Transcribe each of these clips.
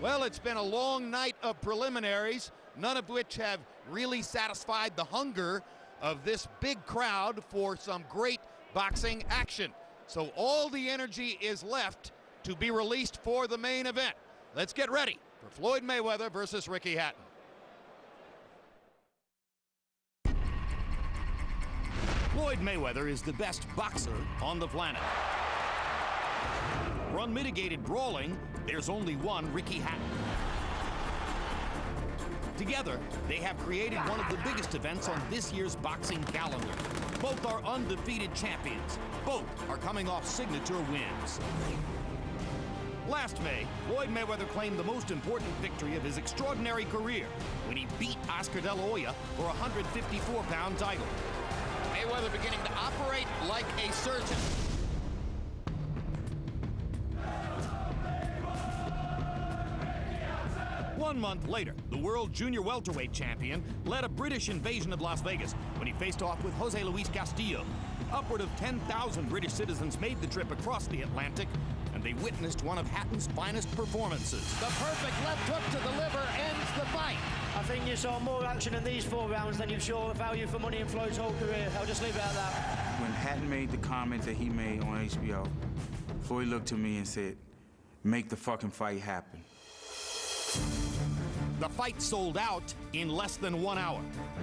Well, it's been a long night of preliminaries, none of which have really satisfied the hunger of this big crowd for some great boxing action. So all the energy is left to be released for the main event. Let's get ready for Floyd Mayweather versus Ricky Hatton. Floyd Mayweather is the best boxer on the planet. For unmitigated brawling, there's only one Ricky Hatton. Together, they have created one of the biggest events on this year's boxing calendar. Both are undefeated champions. Both are coming off signature wins. Last May, Floyd Mayweather claimed the most important victory of his extraordinary career when he beat Oscar De La Hoya for a 154-pound title. Mayweather beginning to operate like a surgeon. One month later, the world junior welterweight champion led a British invasion of Las Vegas when he faced off with Jose Luis Castillo. Upward of 10,000 British citizens made the trip across the Atlantic, and they witnessed one of Hatton's finest performances. The perfect left hook to the liver ends the fight. I think you saw more action in these 4 rounds than you saw value for money in Floyd's whole career. I'll just leave it at that. When Hatton made the comment that he made on HBO, Floyd looked to me and said, "Make the fucking fight happen." The fight sold out in less than 1 hour.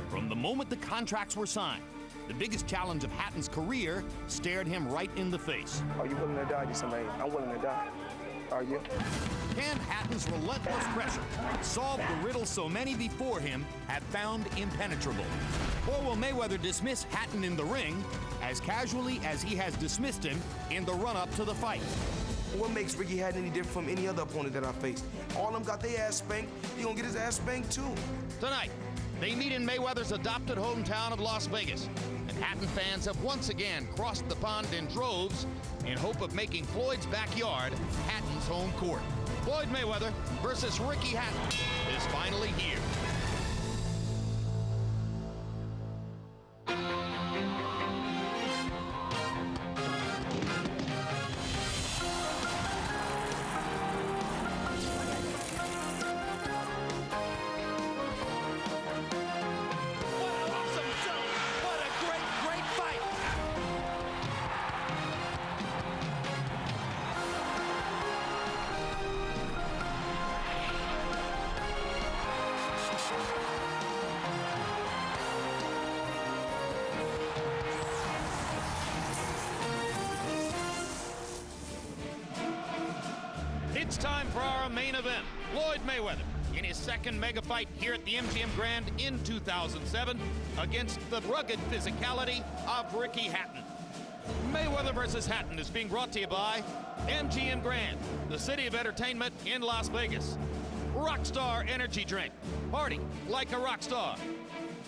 From the moment the contracts were signed, the biggest challenge of Hatton's career stared him right in the face. Are you willing to die to somebody? I'm willing to die. Are you? Can Hatton's relentless pressure solve the riddle so many before him have found impenetrable? Or will Mayweather dismiss Hatton in the ring as casually as he has dismissed him in the run-up to the fight? What makes Ricky Hatton any different from any other opponent that I faced? All of them got their ass spanked. He gonna get his ass spanked too. Tonight, they meet in Mayweather's adopted hometown of Las Vegas. And Hatton fans have once again crossed the pond in droves in hope of making Floyd's backyard Hatton's home court. Floyd Mayweather versus Ricky Hatton is finally here. It's time for our main event. Floyd Mayweather in his second mega fight here at the MGM Grand in 2007 against the rugged physicality of Ricky Hatton. Mayweather versus Hatton is being brought to you by MGM Grand, the city of entertainment in Las Vegas. Rockstar Energy Drink, party like a rock star.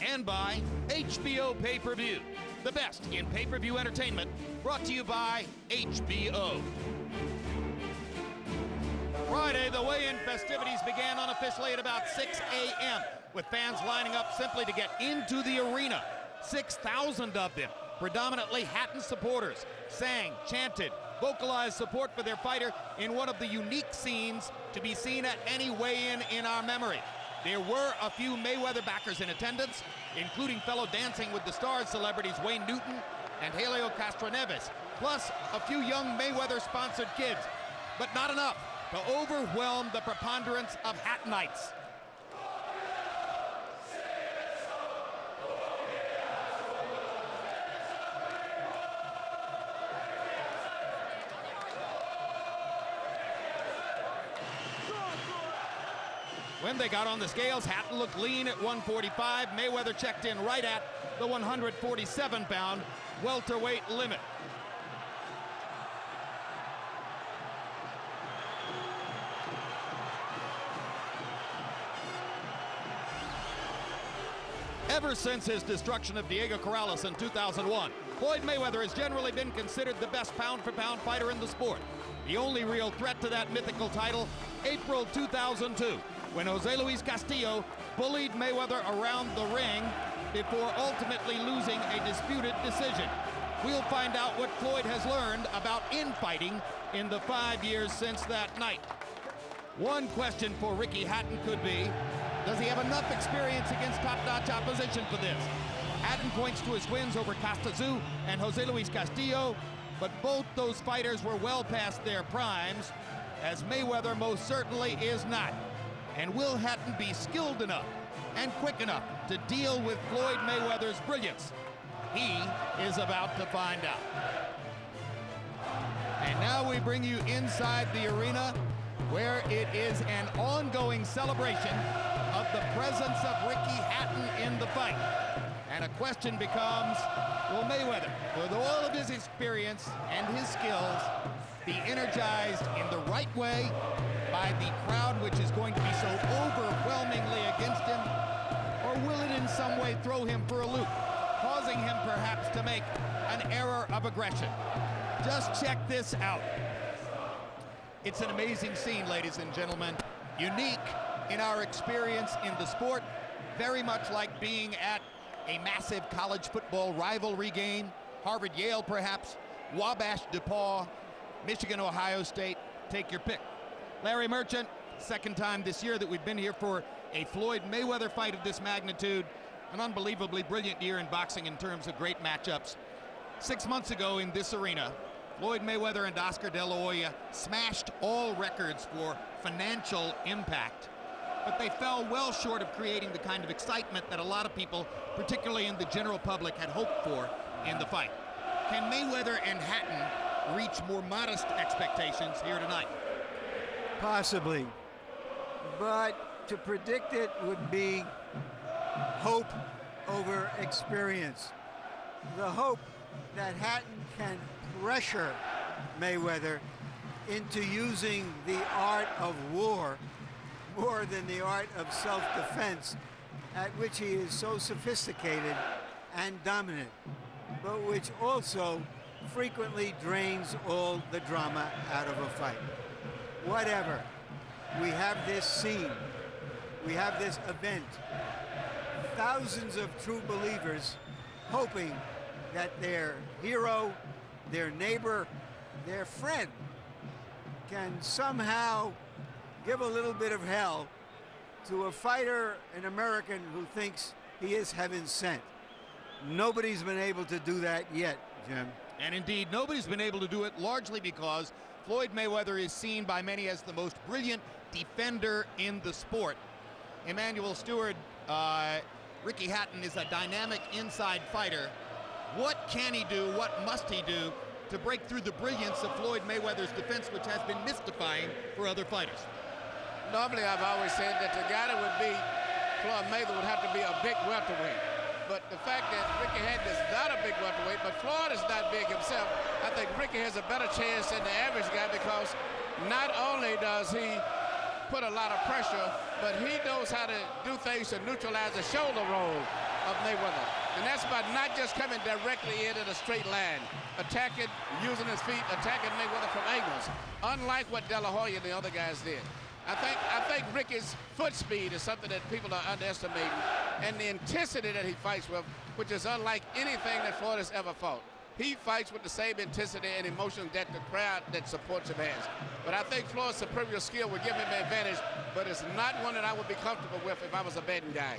And by HBO Pay-Per-View, the best in pay-per-view entertainment, brought to you by HBO. Friday, the weigh-in festivities began unofficially at about 6 a.m. with fans lining up simply to get into the arena. 6,000 of them, predominantly Hatton supporters, sang, chanted, vocalized support for their fighter in one of the unique scenes to be seen at any weigh-in in our memory. There were a few Mayweather backers in attendance, including fellow Dancing with the Stars celebrities Wayne Newton and Helio Castroneves, plus a few young Mayweather-sponsored kids, but not enough to overwhelm the preponderance of Hattonites. When they got on the scales, Hatton looked lean at 145. Mayweather checked in right at the 147-pound welterweight limit. Ever since his destruction of Diego Corrales in 2001, Floyd Mayweather has generally been considered the best pound-for-pound fighter in the sport. The only real threat to that mythical title, April 2002, when Jose Luis Castillo bullied Mayweather around the ring before ultimately losing a disputed decision. We'll find out what Floyd has learned about infighting in the 5 years since that night. One question for Ricky Hatton could be, does he have enough experience against top-notch opposition for this? Hatton points to his wins over Costa and Jose Luis Castillo, but both those fighters were well past their primes, as Mayweather most certainly is not. And will Hatton be skilled enough and quick enough to deal with Floyd Mayweather's brilliance? He is about to find out. And now we bring you inside the arena, where it is an ongoing celebration of the presence of Ricky Hatton in the fight. And a question becomes, will Mayweather, with all of his experience and his skills, be energized in the right way by the crowd, which is going to be so overwhelmingly against him, or will it in some way throw him for a loop, causing him perhaps to make an error of aggression? Just check this out. It's an amazing scene, ladies and gentlemen. Unique in our experience in the sport, very much like being at a massive college football rivalry game, Harvard-Yale perhaps, Wabash-DePaul, Michigan-Ohio State, take your pick. Larry Merchant, second time this year that we've been here for a Floyd Mayweather fight of this magnitude. An unbelievably brilliant year in boxing in terms of great matchups. 6 months ago in this arena, Floyd Mayweather and Oscar De La Hoya smashed all records for financial impact, but they fell well short of creating the kind of excitement that a lot of people, particularly in the general public, had hoped for in the fight. Can Mayweather and Hatton reach more modest expectations here tonight? Possibly, but to predict it would be hope over experience. The hope that Hatton can pressure Mayweather into using the art of war more than the art of self-defense, at which he is so sophisticated and dominant, but which also frequently drains all the drama out of a fight. Whatever, we have this scene, we have this event, thousands of true believers hoping that their hero, their neighbor, their friend can somehow give a little bit of hell to a fighter, an American who thinks he is heaven sent. Nobody's been able to do that yet, Jim. And indeed, nobody's been able to do it largely because Floyd Mayweather is seen by many as the most brilliant defender in the sport. Emmanuel Stewart, Ricky Hatton is a dynamic inside fighter. What can he do, what must he do to break through the brilliance of Floyd Mayweather's defense, which has been mystifying for other fighters? Normally, I've always said that the guy that would be Floyd Mayweather would have to be a big welterweight. But the fact that Ricky Hatton is not a big welterweight, but Floyd is not big himself, I think Ricky has a better chance than the average guy, because not only does he put a lot of pressure, but he knows how to do things to neutralize the shoulder roll of Mayweather. And that's by not just coming directly in a straight line, attacking, using his feet, attacking Mayweather from angles, unlike what De La Hoya and the other guys did. I think Ricky's foot speed is something that people are underestimating, and the intensity that he fights with, which is unlike anything that Floyd has ever fought. He fights with the same intensity and emotion that the crowd that supports him has. But I think Floyd's superior skill would give him an advantage, but it's not one that I would be comfortable with if I was a betting guy.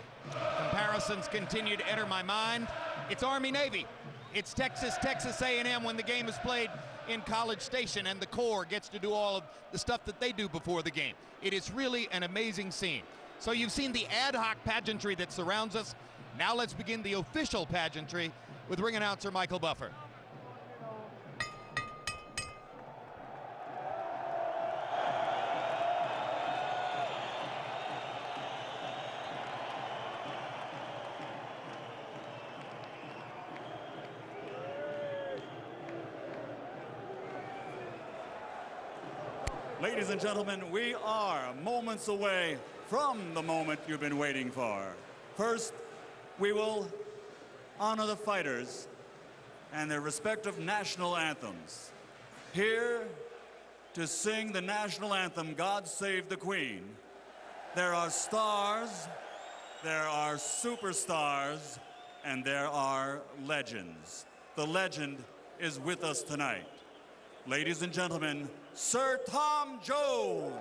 Comparisons continue to enter my mind. It's Army-Navy. It's Texas A&M when the game is played in College Station, and the Corps gets to do all of the stuff that they do before the game. It is really an amazing scene. So you've seen the ad hoc pageantry that surrounds us. Now let's begin the official pageantry with ring announcer Michael Buffer. Ladies and gentlemen, we are moments away from the moment you've been waiting for. First, we will honor the fighters and their respective national anthems. Here to sing the national anthem, God Save the Queen, there are stars, there are superstars, and there are legends. The legend is with us tonight. Ladies and gentlemen, Sir Tom Jones.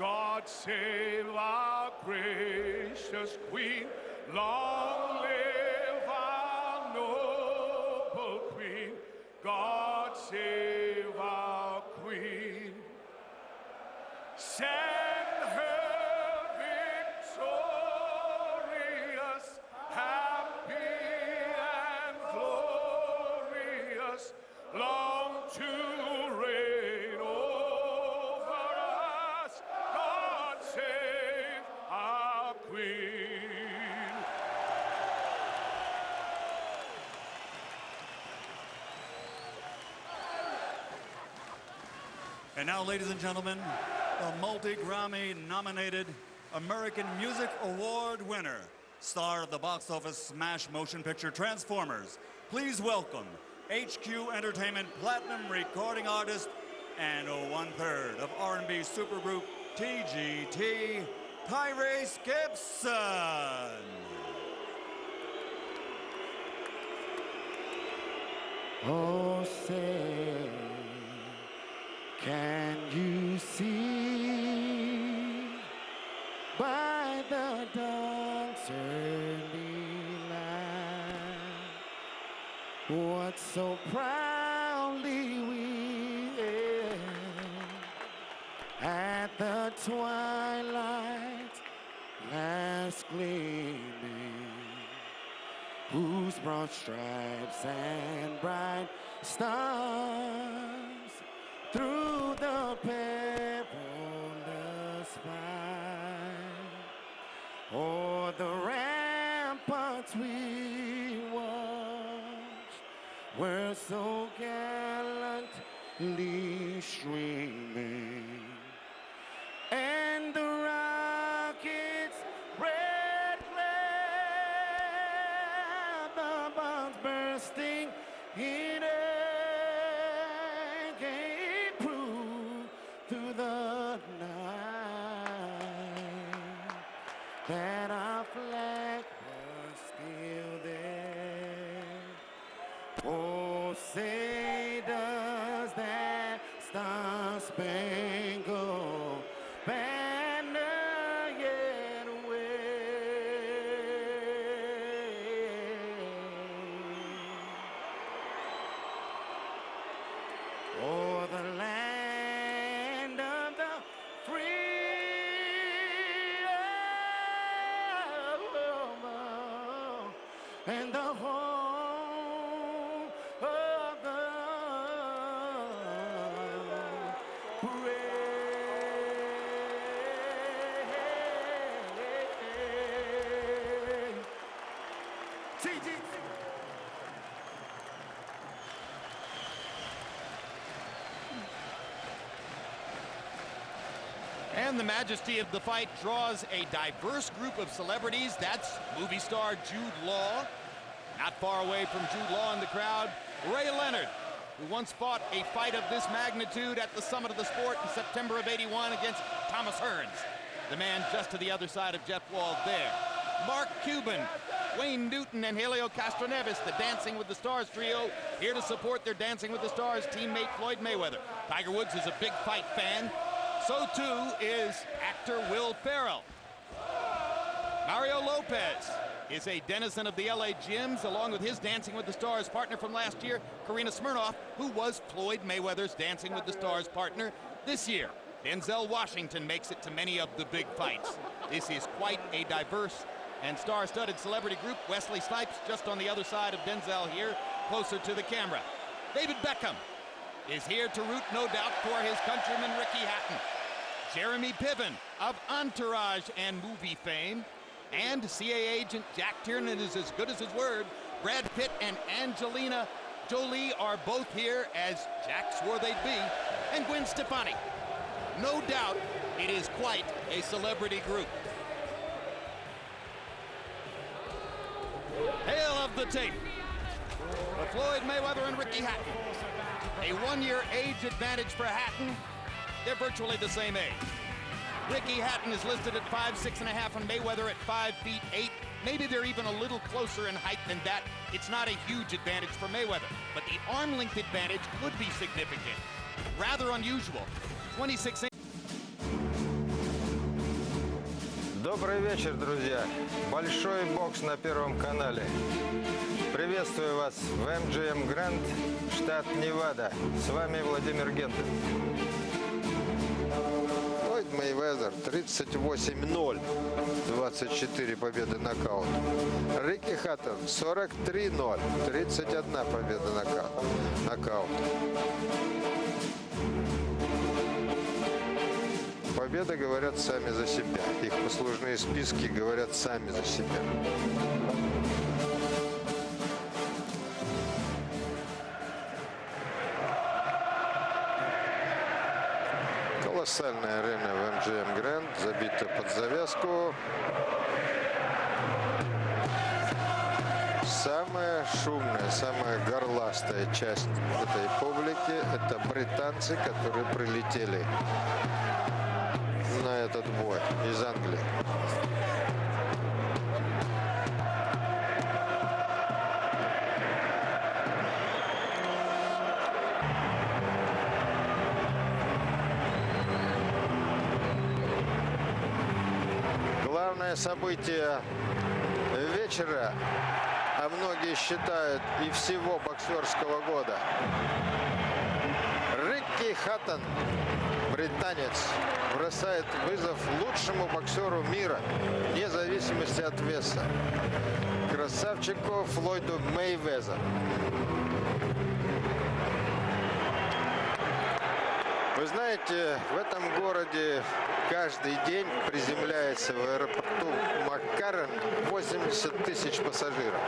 God save our gracious Queen. Long live our noble Queen. God save our Queen. Send her victorious, happy and glorious, long to reign over us. God save our Queen. And now, ladies and gentlemen, the multi-Grammy nominated American Music Award winner, star of the box office smash motion picture Transformers. Please welcome HQ Entertainment Platinum recording artist and 1/3 of R&B supergroup TGT, Tyrese Gibson. Oh, say, can you see by the dawn's early light what so proudly we hailed at the twilight's last gleaming, whose broad stripes and bright stars through the perilous fight, o'er the ramparts we watched, were so gallantly streaming, and the rockets' red glare, the bombs bursting in air, gave proof through the night that our flag was still there. Oh, say does that star-spangled banner yet wave o'er the land of the free, and the home of the brave. TGT. And the majesty of the fight draws a diverse group of celebrities. That's movie star Jude Law. Not far away from Jude Law in the crowd, Ray Leonard, who once fought a fight of this magnitude at the summit of the sport in September of '81 against Thomas Hearns, the man just to the other side of Jeff Wald there. Mark Cuban, Wayne Newton, and Helio Castroneves, the Dancing with the Stars trio, here to support their Dancing with the Stars teammate Floyd Mayweather. Tiger Woods is a big fight fan. So too is actor Will Ferrell. Mario Lopez is a denizen of the LA gyms, along with his Dancing with the Stars partner from last year, Karina Smirnoff, who was Floyd Mayweather's Dancing with the Stars partner this year. Denzel Washington makes it to many of the big fights. This is quite a diverse and star-studded celebrity group. Wesley Snipes just on the other side of Denzel here, closer to the camera. David Beckham is here to root, no doubt, for his countryman Ricky Hatton. Jeremy Piven of Entourage and movie fame, and CA agent Jack Tiernan is as good as his word. Brad Pitt and Angelina Jolie are both here, as Jack swore they'd be, and Gwen Stefani. No doubt it is quite a celebrity group. Hail of the tape for Floyd Mayweather and Ricky Hatton. A one-year age advantage for Hatton. They're virtually the same age. Ricky Hatton is listed at 5'6.5" and Mayweather at 5'8". Maybe they're even a little closer in height than that. It's not a huge advantage for Mayweather, but the arm length advantage could be significant. Rather unusual. 26 inches. Добрый вечер, друзья. Большой бокс на Первом канале. Приветствую вас в MGM Grand, штат Невада. С вами Владимир Гентель. Флойд Мейвезер 38-0. 24 победы нокаут. Рикки Хаттон 43-0. 31 победа нокаут. Победы говорят сами за себя. Их послужные списки говорят сами за себя. Колоссальная арена в MGM Grand, забита под завязку. Самая шумная, самая горластая часть этой публики – это британцы, которые прилетели на этот бой из Англии. Главное событие вечера, а многие считают и всего боксерского года. Рикки Хаттон, британец, бросает вызов лучшему боксеру мира, вне зависимости от веса, красавчику Флойду Мейвезеру. Вы знаете, в этом городе каждый день приземляется в аэропорту Маккарен 80 тысяч пассажиров.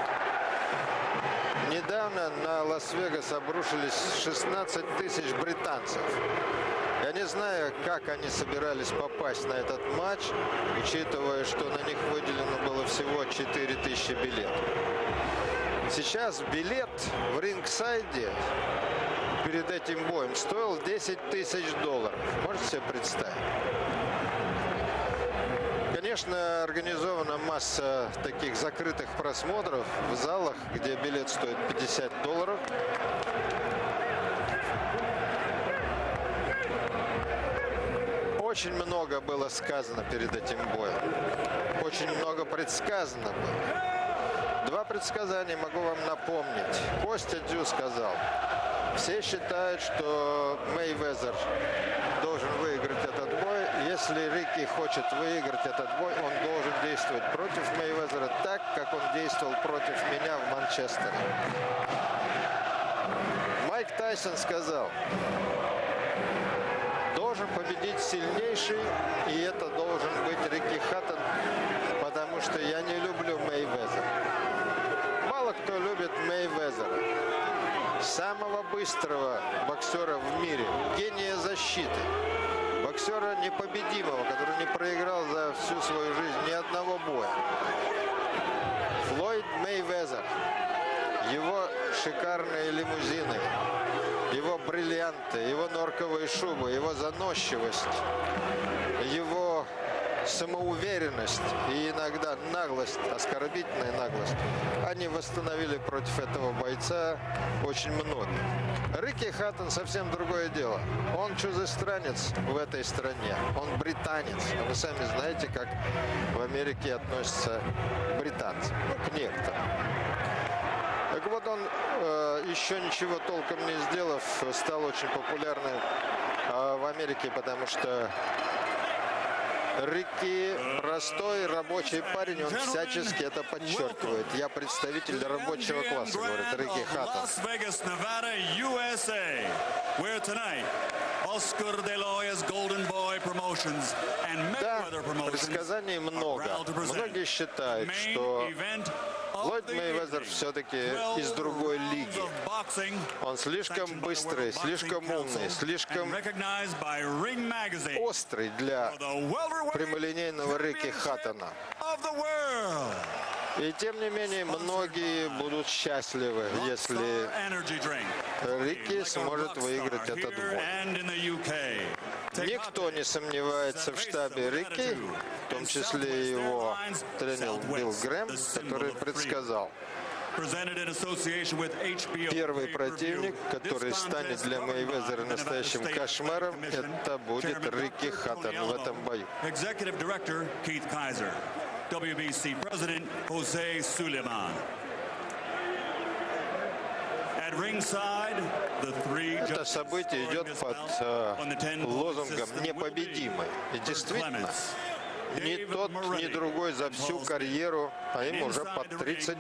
Недавно на Лас-Вегас обрушились 16 тысяч британцев. Я не знаю, как они собирались попасть на этот матч, учитывая, что на них выделено было всего 4000 билетов. Сейчас билет в рингсайде перед этим боем стоил $10 000. Можете себе представить? Конечно, организована масса таких закрытых просмотров в залах, где билет стоит $50. Очень много было сказано перед этим боем. Очень много предсказано было. Два предсказания могу вам напомнить. Костя Дю сказал: все считают, что Мейвезер должен выиграть этот бой. Если Рикки хочет выиграть этот бой, он должен действовать против Мейвезера так, как он действовал против меня в Манчестере. Майк Тайсон сказал: должен победить сильнейший, и это должен быть Рикки Хаттон, потому что я не люблю Мейвезера. Мало кто любит Мейвезера. Самого быстрого боксера в мире, гения защиты, боксера непобедимого, который не проиграл за всю свою жизнь ни одного боя. Флойд Мейвезер, его шикарные лимузины, его бриллианты, его норковые шубы, его заносчивость, его самоуверенность и иногда наглость, оскорбительная наглость, они восстановили против этого бойца очень много. Рикки Хаттон совсем другое дело. Он чужестранец в этой стране. Он британец. А вы сами знаете, как в Америке относятся британцы. Ну, к некоторым. Так вот, он, еще ничего толком не сделав, стал очень популярным в Америке, потому что Рикки простой рабочий парень, он всячески это подчеркивает. Я представитель рабочего класса, говорит Рикки Хаттон. Las-Vegas, Nevada, USA, where tonight Oscar De La Hoya's Golden Boy Promotions and Mayweather Promotions. Предсказаний много. Многие считают, что Флойд Мейвезер все-таки из другой лиги. Он слишком быстрый, слишком умный, слишком острый для прямолинейного Рикки Хаттона. И тем не менее, многие будут счастливы, если Рикки сможет выиграть этот бой. Никто не сомневается в штабе Рикки, в том числе его тренер Билл Грэм, который предсказал, Presented in association with HBO Первый pay-per-view. противник, который This станет contest для governed Мейвезера by настоящим Nevada State кошмаром, Commission, это будет Chairman Рикки Dr. Хаттон в Tony этом бою. Executive Director Keith Kaiser. WBC President Jose Sulaiman. At ringside, the three Это judges событие идет scoring this под bout on the 10 лозунгом system will be «Непобедимый». И Bert действительно, Clements, ни David тот, ни Moretti, другой за всю Paul Smith. карьеру, а им уже Inside под the 30, ring,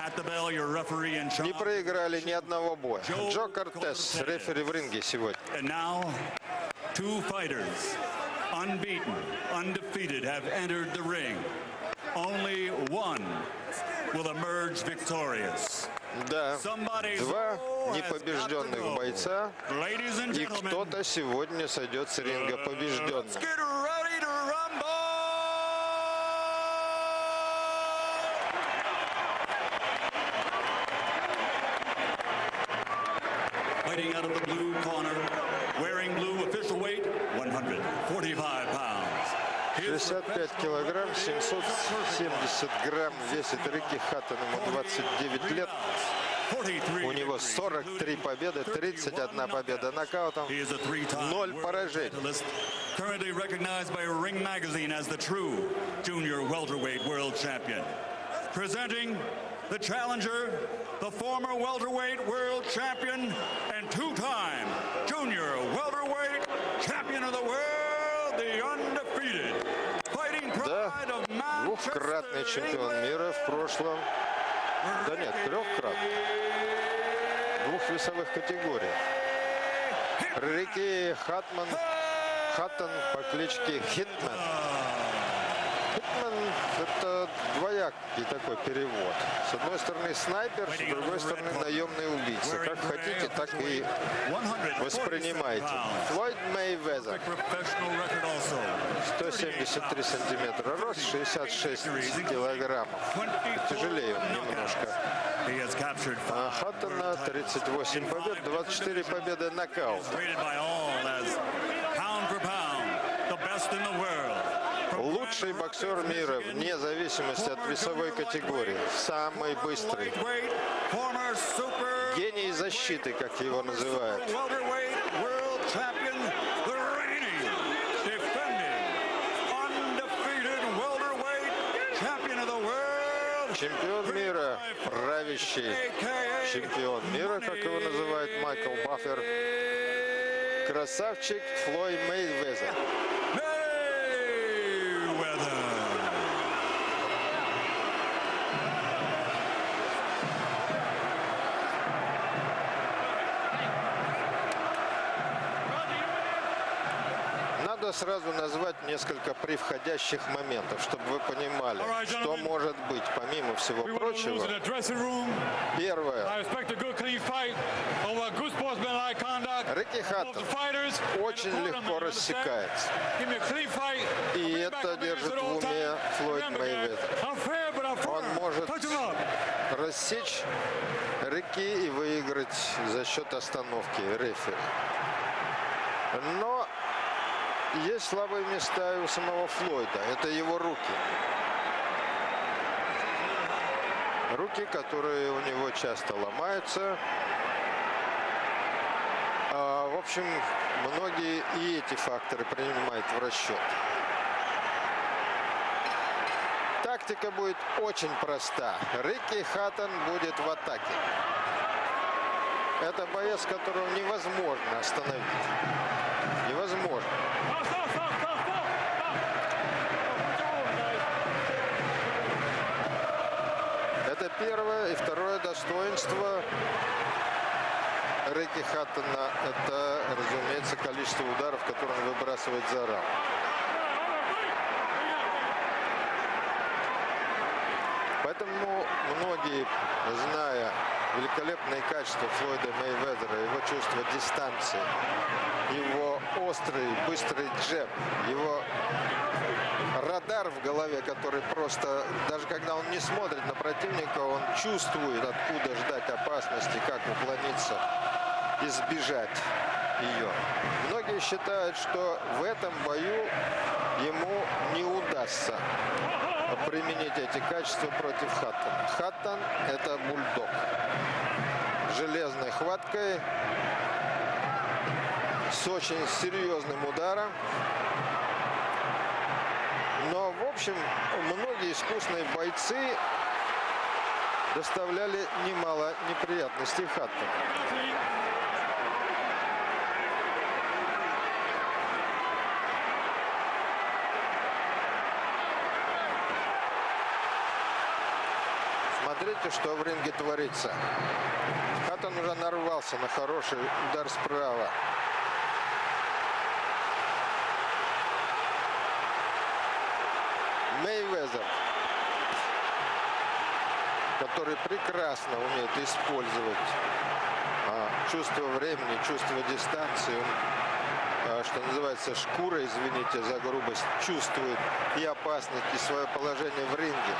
at the bell, your referee in не charge. проиграли ни одного боя. Джо Кортес, рефери в ринге сегодня. And now, two fighters, unbeaten, undefeated, have entered the ring. Only one will emerge victorious. Да, два непобежденных бойца, Ladies and и gentlemen, кто-то сегодня сойдет с ринга побежденным. let's get ready to rumble! Fighting out of the blue corner, wearing blue official weight, 145 pounds. His 65 килограмм, 770 грамм весит Рикки Хаттон, ему 29 лет. 43 У него 43 победы, 31 победа нокаутом, 0 поражений. currently recognized by Ring Magazine as the true junior welterweight world champion. Presenting the challenger, the former welterweight world champion and two-time junior welterweight champion of the world, the undefeated fighting Да, pride of двухкратный Manchester, чемпион мира в прошлом. Да нет, трехкратный. В двух весовых категориях. Рикки Хаттон по кличке Хитман. Хитман – это двоякий такой перевод. С одной стороны снайпер, с другой стороны наемный убийца. Как хотите, так и воспринимайте. Флойд Мейвезер. 173 сантиметра рост, 66 килограммов. Тяжелее он немножко. А Хаттона 38 побед, 24 победы нокаут. Лучший боксер мира вне зависимости от весовой категории. Самый быстрый. Гений защиты, как его называют. Чемпион мира, правящий чемпион мира, как его называет Майкл Баффер. Красавчик Флойд Мейвезер. Надо сразу назвать несколько превходящих моментов, чтобы вы понимали, что может быть, помимо всего прочего. Первое. Рикки Хаттон очень легко рассекается. И это держит в уме Флойд Мейвезер. Он может рассечь Рикки и выиграть за счет остановки рефери. Но есть слабые места и у самого Флойда. Это его руки. Руки, которые у него часто ломаются. В общем, многие и эти факторы принимают в расчет. Тактика будет очень проста. Рикки Хаттон будет в атаке. Это боец, которого невозможно остановить. Невозможно. Это первое. И второе достоинство Рикки Хаттона – это, разумеется, количество ударов, которые он выбрасывает за раунд. Поэтому многие, зная великолепные качества Флойда Мейвезера, его чувство дистанции, его острый, быстрый джеб, его радар в голове, который просто, даже когда он не смотрит на противника, он чувствует, откуда ждать опасности, как уклониться, избежать ее. Многие считают, что в этом бою ему не удастся применить эти качества против Хаттона. Хаттон Хаттон – это бульдог. Железной хваткой, с очень серьезным ударом. Но, в общем, многие искусные бойцы доставляли немало неприятностей Хаттону. Смотрите, что в ринге творится. Хаттон уже нарвался на хороший удар справа. Мейвезер, который прекрасно умеет использовать чувство времени, чувство дистанции. Он, что называется, шкура, извините за грубость, чувствует и опасность, и свое положение в ринге.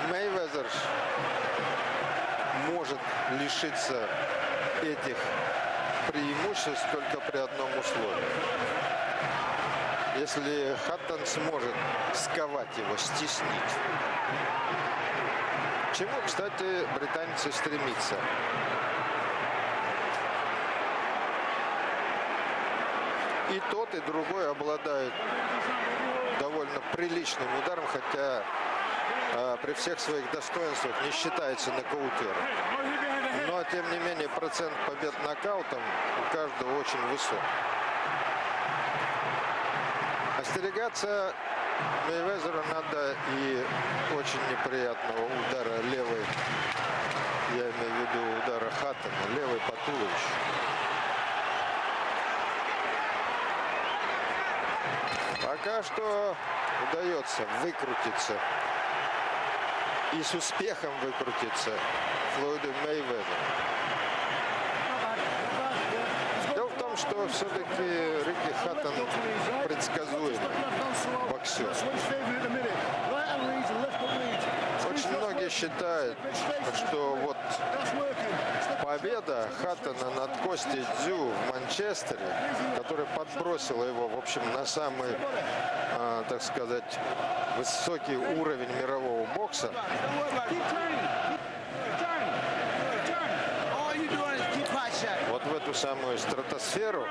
Мейвезер может лишиться этих преимуществ только при одном условии. Если Хаттон сможет сковать его, стеснить. К чему, кстати, британец и стремится. И тот, и другой обладают довольно приличным ударом, хотя при всех своих достоинствах не считается нокаутером. Но, тем не менее, процент побед нокаутом у каждого очень высок. Остерегаться Мейвезеру надо и очень неприятного удара левой, я имею в виду удара Хаттона, левой по туловищу. Пока что удается выкрутиться и с успехом выкрутиться Флойду Мейвезеру. Дело в том, что все-таки Рики Хаттон предсказуемый боксер. Очень многие считают, что вот победа Хаттона над Костей Дзю в Манчестере, которая подбросила его, в общем, на самый, так сказать, высокий уровень мирового бокса, вот в эту самую стратосферу,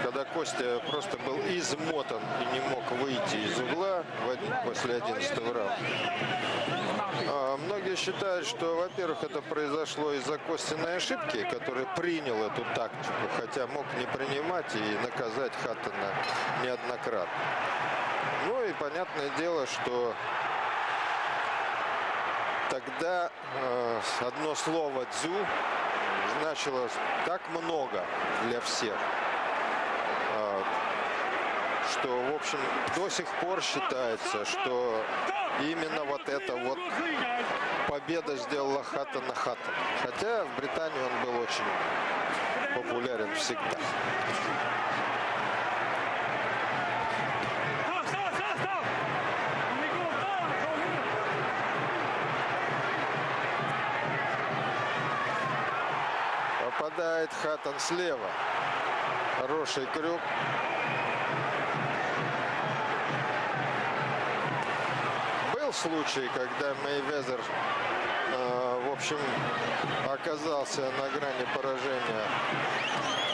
когда Костя просто был измотан и не мог выйти из угла после 11-го раунда. Многие считают, что, во-первых, это произошло из-за Костиной ошибки, который принял эту тактику, хотя мог не принимать и наказать Хаттона неоднократно. Ну и понятное дело, что тогда одно слово «дзю» значило так много для всех, что, в общем, до сих пор считается, что именно вот эта вот победа сделала Хаттона Хаттон. Хотя в Британии он был очень популярен всегда. Попадает Хаттон слева. Хороший крюк. Был случай, когда Мейвезер, в общем, оказался на грани поражения.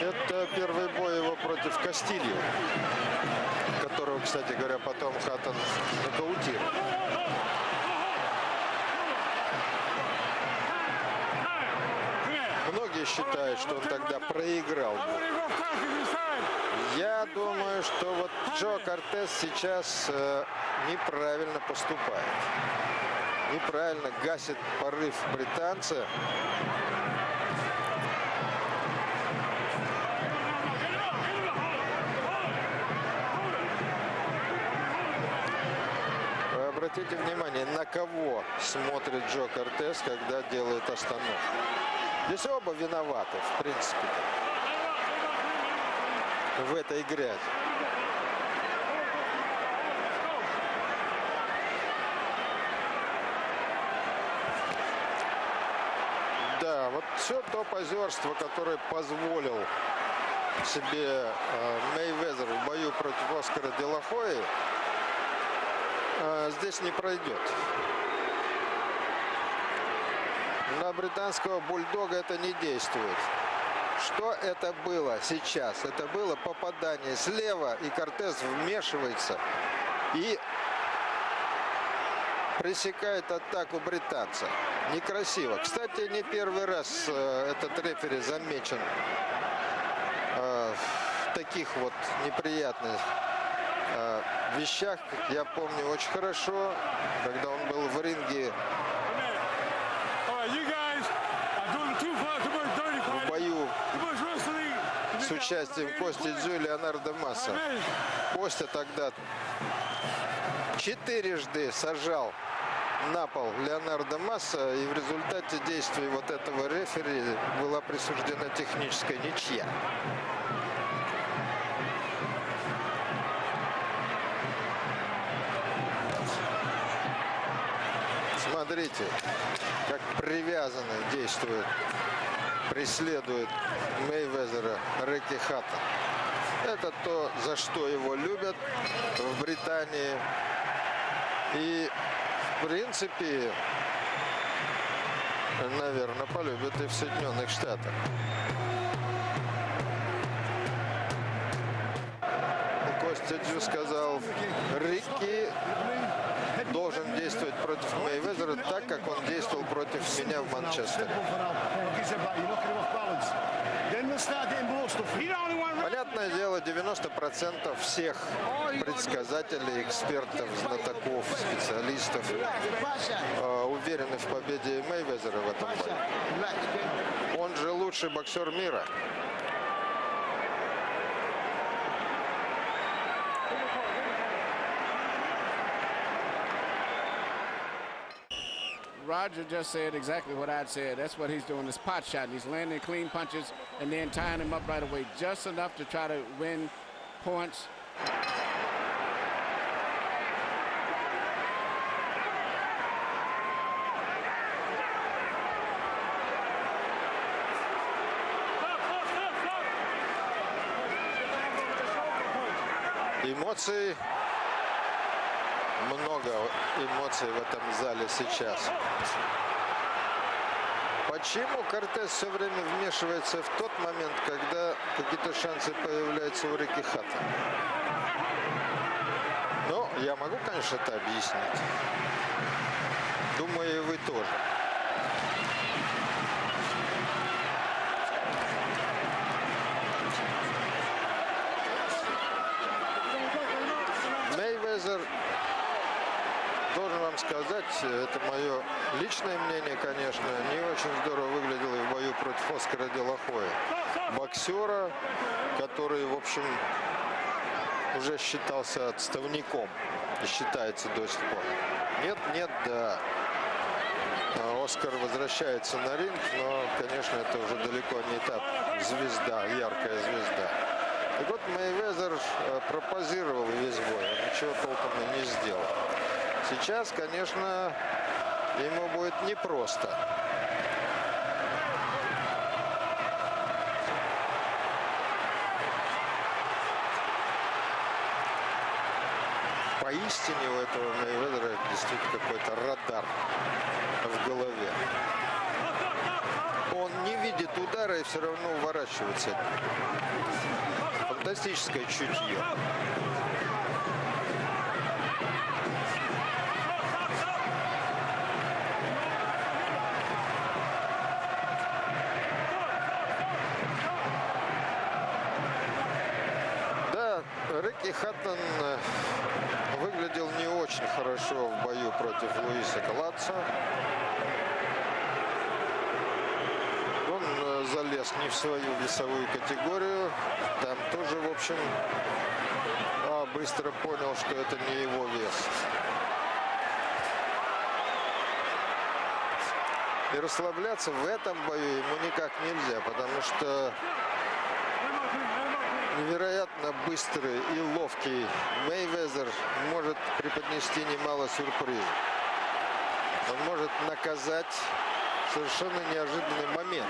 Это первый бой его против Кастильо, которого, кстати говоря, потом Хаттон нокаутировал. Многие считают, что он тогда проиграл. Я думаю, что вот Джо Кортес сейчас неправильно поступает. Неправильно гасит порыв британца. Вы обратите внимание, на кого смотрит Джо Кортес, когда делает остановку. Здесь оба виноваты, в принципе, в этой грязи. Да, вот все то позерство, которое позволил себе Мейвезер в бою против Оскара де ла Хойи, здесь не пройдет. На британского бульдога это не действует. Что это было сейчас? Это было попадание слева, и Кортес вмешивается и пресекает атаку британца. Некрасиво. Кстати, не первый раз этот рефери замечен в таких вот неприятных вещах. Я помню очень хорошо, когда он был в ринге в бою с участием Кости Дзю и Леонардо Масса. Костя тогда 4-жды сажал на пол Леонардо Масса, и в результате действий вот этого рефери была присуждена техническая ничья. Смотрите, как привязанный действует, преследует Мейвезера Рикки Хаттон. Это то, за что его любят в Британии. И, в принципе, наверное, полюбят и в Соединенных Штатах. Костя Дзю сказал, Рикки должен действовать против Мейвезера так, как он действовал против меня в Манчестере. Понятное дело, 90% всех предсказателей, экспертов, знатоков, специалистов уверены в победе Мейвезера в этом бою. Он же лучший боксер мира. Roger just said exactly what I'd said. That's what he's doing, this pot shot. And he's landing clean punches and then tying him up right away, just enough to try to win points. Эмоций. Много эмоций в этом зале сейчас. Почему Кортес все время вмешивается в тот момент, когда какие-то шансы появляются у Рикки Хаттона? Ну, я могу, конечно, это объяснить. Думаю, и вы тоже. Мейвезер, должен вам сказать, это мое личное мнение, конечно, не очень здорово выглядел и в бою против Оскара де ла Хоя. Боксера, который, в общем, уже считался отставником и считается до сих пор. Нет, да. Оскар возвращается на ринг, но, конечно, это уже далеко не та звезда, яркая звезда. И вот Мейвезер пропозировал весь бой, он ничего толком и не сделал. Сейчас, конечно, ему будет непросто. Поистине у этого Мейвезера действительно какой-то радар в голове. Он не видит удара и все равно уворачивается. Фантастическое чутье. Да, Рикки Хаттон выглядел не очень хорошо в бою против Луиса Калатса. Он залез не в свою весовую категорию. Там тоже, в общем, быстро понял, что это не его вес. И расслабляться в этом бою ему никак нельзя, потому что невероятно быстрый и ловкий Мейвезер может преподнести немало сюрпризов. Он может наказать совершенно неожиданный момент,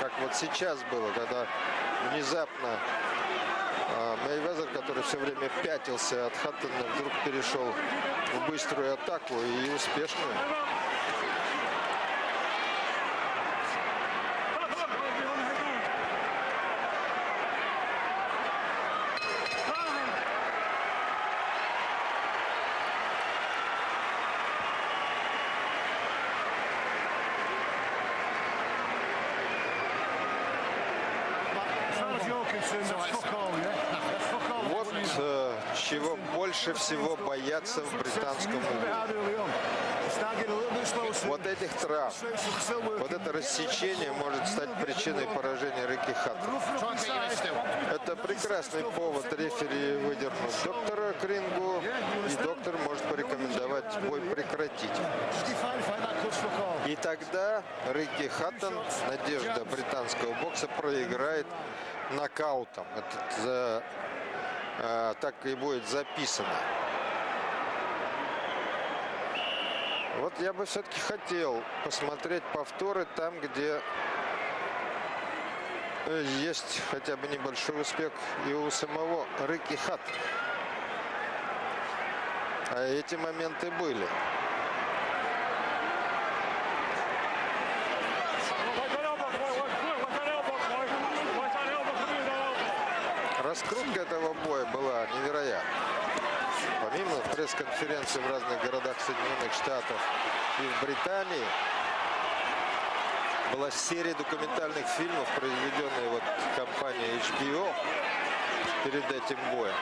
как вот сейчас было, когда внезапно Мейвезер, который все время пятился от Хаттона, вдруг перешел в быструю атаку и успешную. Вот чего больше всего боятся в британском углу. Вот этих травм, вот это рассечение может стать причиной поражения Рики Хаттона. Это прекрасный повод рефери выдернуть доктора к рингу, и доктор может порекомендовать бой прекратить. И тогда Рики Хаттон, надежда британского бокса, проиграет нокаутом. Это так и будет записано. Вот я бы все-таки хотел посмотреть повторы там, где есть хотя бы небольшой успех и у самого Рики Хаттона. А эти моменты были. Раскрутка этого боя была невероятна. Помимо пресс-конференций в разных городах Соединенных Штатов и в Британии, была серия документальных фильмов, произведенная вот компанией HBO перед этим боем.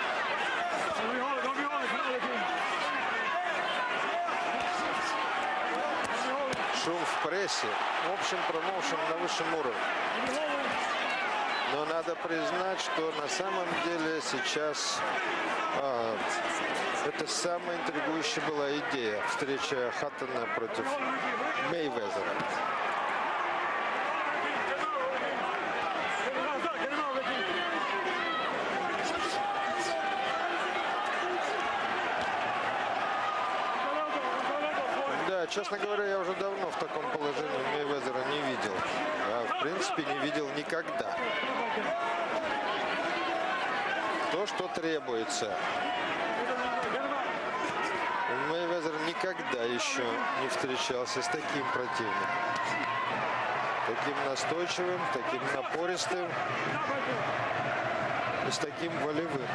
Шум в прессе. В общем, промоушен на высшем уровне. Но надо признать, что на самом деле сейчас это самая интригующая была идея. Встреча Хаттона против Мейвезера. Да, честно говоря, я уже давно в таком положении Мейвезера не видел. В принципе, не видел никогда. То, что требуется. Мейвезер никогда еще не встречался с таким противником. Таким настойчивым, таким напористым и с таким волевым.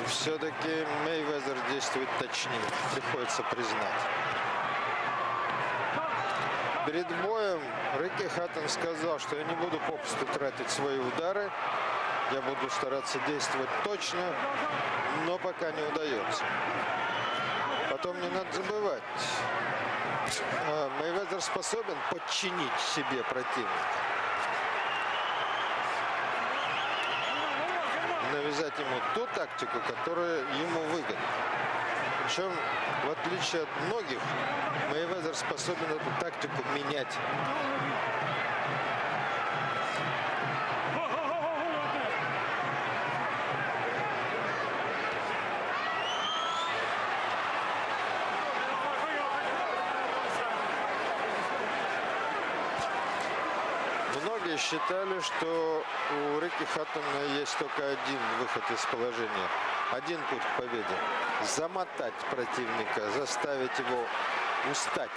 Все-таки Мейвезер действует точнее, приходится признать. Перед боем Рики Хаттон сказал, что я не буду попусту тратить свои удары, я буду стараться действовать точно, но пока не удается. Потом не надо забывать, Мейвезер способен подчинить себе противника. Навязать ему ту тактику, которая ему выгодна. Причем, в отличие от многих, Мейвезер способен эту тактику менять. Многие считали, что у Рики Хаттона есть только один выход из положения, один путь к победе. Замотать противника, заставить его устать.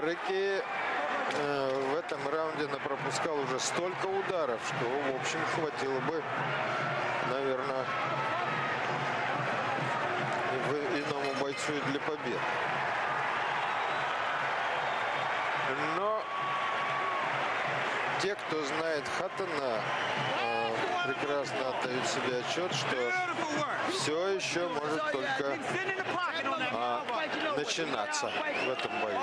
Рики в этом раунде напропускал уже столько ударов, что, в общем, хватило бы, наверное, иному бойцу и для победы. Но те, кто знает Хаттона, прекрасно отдают себе отчет, что все еще может только начинаться в этом бою.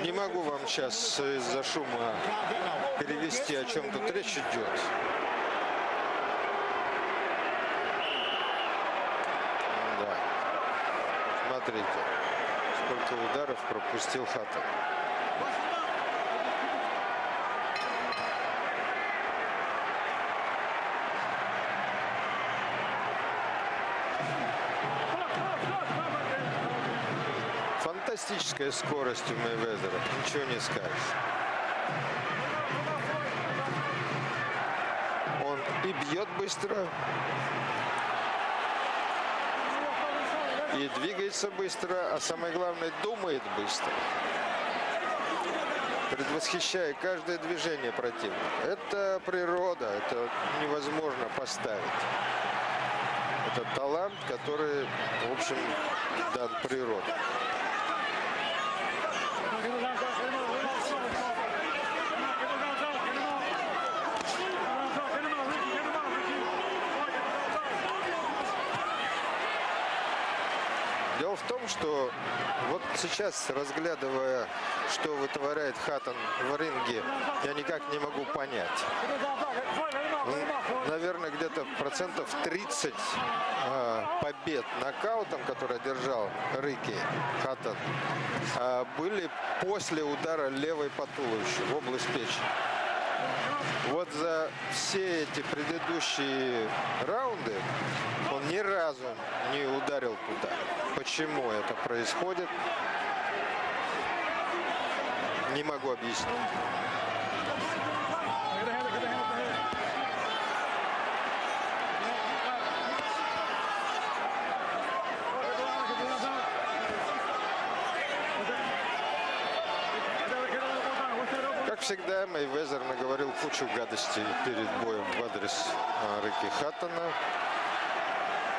Не могу вам сейчас из-за шума перевести, о чем тут речь идет. Да. Смотрите, сколько ударов пропустил Хаттон. Фантастическая скорость у Мейвезера, ничего не скажешь. Он и бьет быстро, и двигается быстро, а самое главное, думает быстро, предвосхищая каждое движение противника. Это природа, это невозможно поставить. Это талант, который, в общем, дан природой. Дело в том, что вот сейчас, разглядывая, что вытворяет Хаттон в ринге, я никак не могу понять. Наверное, где-то процентов 30 побед нокаутом, который одержал Рики Хаттон, были после удара левой по туловищу в область печени. Вот за все эти предыдущие раунды он ни разу не ударил туда. Почему это происходит, не могу объяснить. Как всегда, Мейвезер наговорил кучу гадостей перед боем в адрес Рики Хаттона.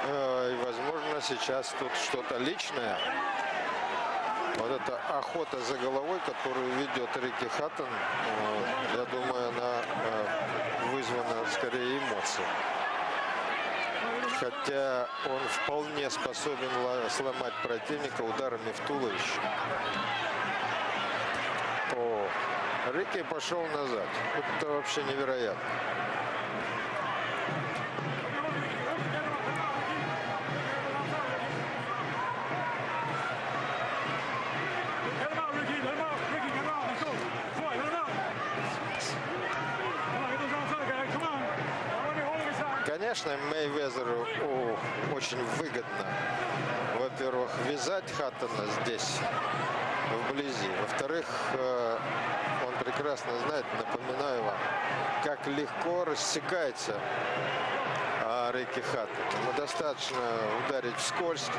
И, возможно, сейчас тут что-то личное. Вот эта охота за головой, которую ведет Рики Хаттон, я думаю, она вызвана скорее эмоциями. Хотя он вполне способен сломать противника ударами в туловище. Рики пошел назад. Это вообще невероятно. Конечно, Мейвезеру очень выгодно, во-первых, вязать Хаттона здесь, вблизи. Во-вторых, он прекрасно знает, напоминаю вам, как легко рассекается Рики Хаттон. Ему достаточно ударить вскользь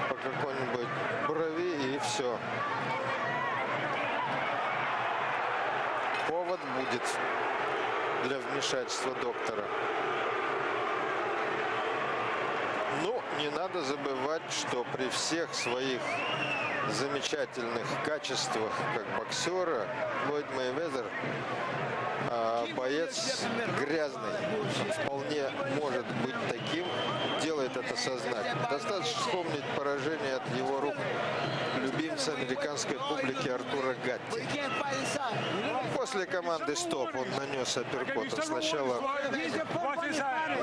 по какой-нибудь брови, и все. Повод будет для вмешательства доктора. Ну, не надо забывать, что при всех своих замечательных качествах как боксера Флойд Мейвезер боец грязный. Вполне может быть таким, делает это сознательно. Достаточно вспомнить поражение от его рук любимца американской публики Артура Гатти. После команды «Стоп» он нанес апперкот. Он сначала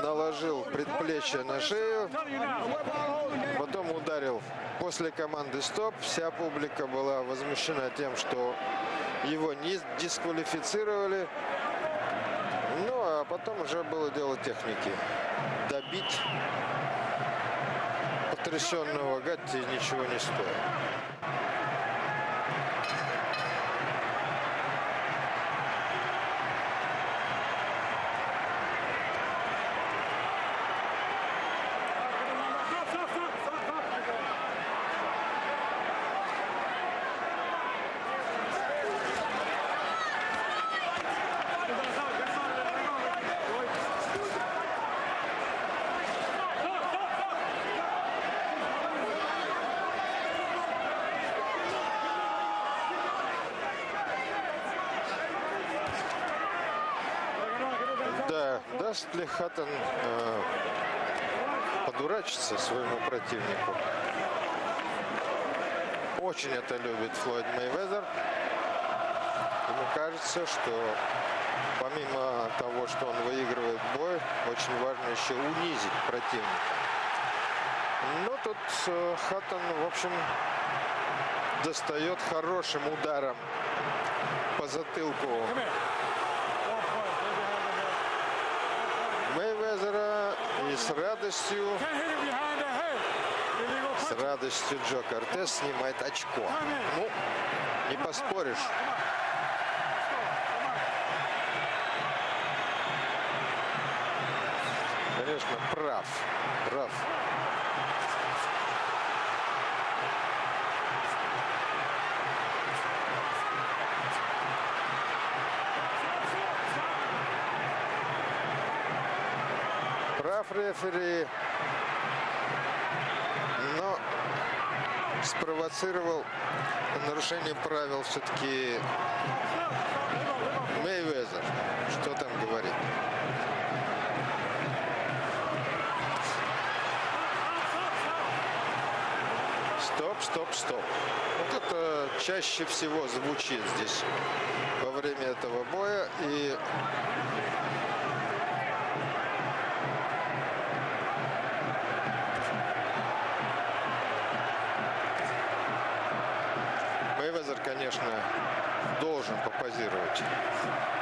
наложил предплечье на шею, потом ударил. После команды «Стоп» вся публика была возмущена тем, что его не дисквалифицировали. Ну, а потом уже было дело техники. Добить потрясенного Гатти ничего не стоит. Даст ли Хаттон подурачиться своему противнику? очень это любит Флойд Мейвезер. Ему кажется, что помимо того, что он выигрывает бой, очень важно еще унизить противника. Но тут Хаттон, в общем, достает хорошим ударом по затылку Мейвезера, и с радостью Джо Кортес снимает очко. Ну, не поспоришь. Конечно, прав. Прав рефери, но спровоцировал нарушение правил все-таки Мейвезер. Что там говорить? Стоп. Вот это чаще всего звучит здесь во время этого боя. И Мейвезер, конечно, должен попозировать.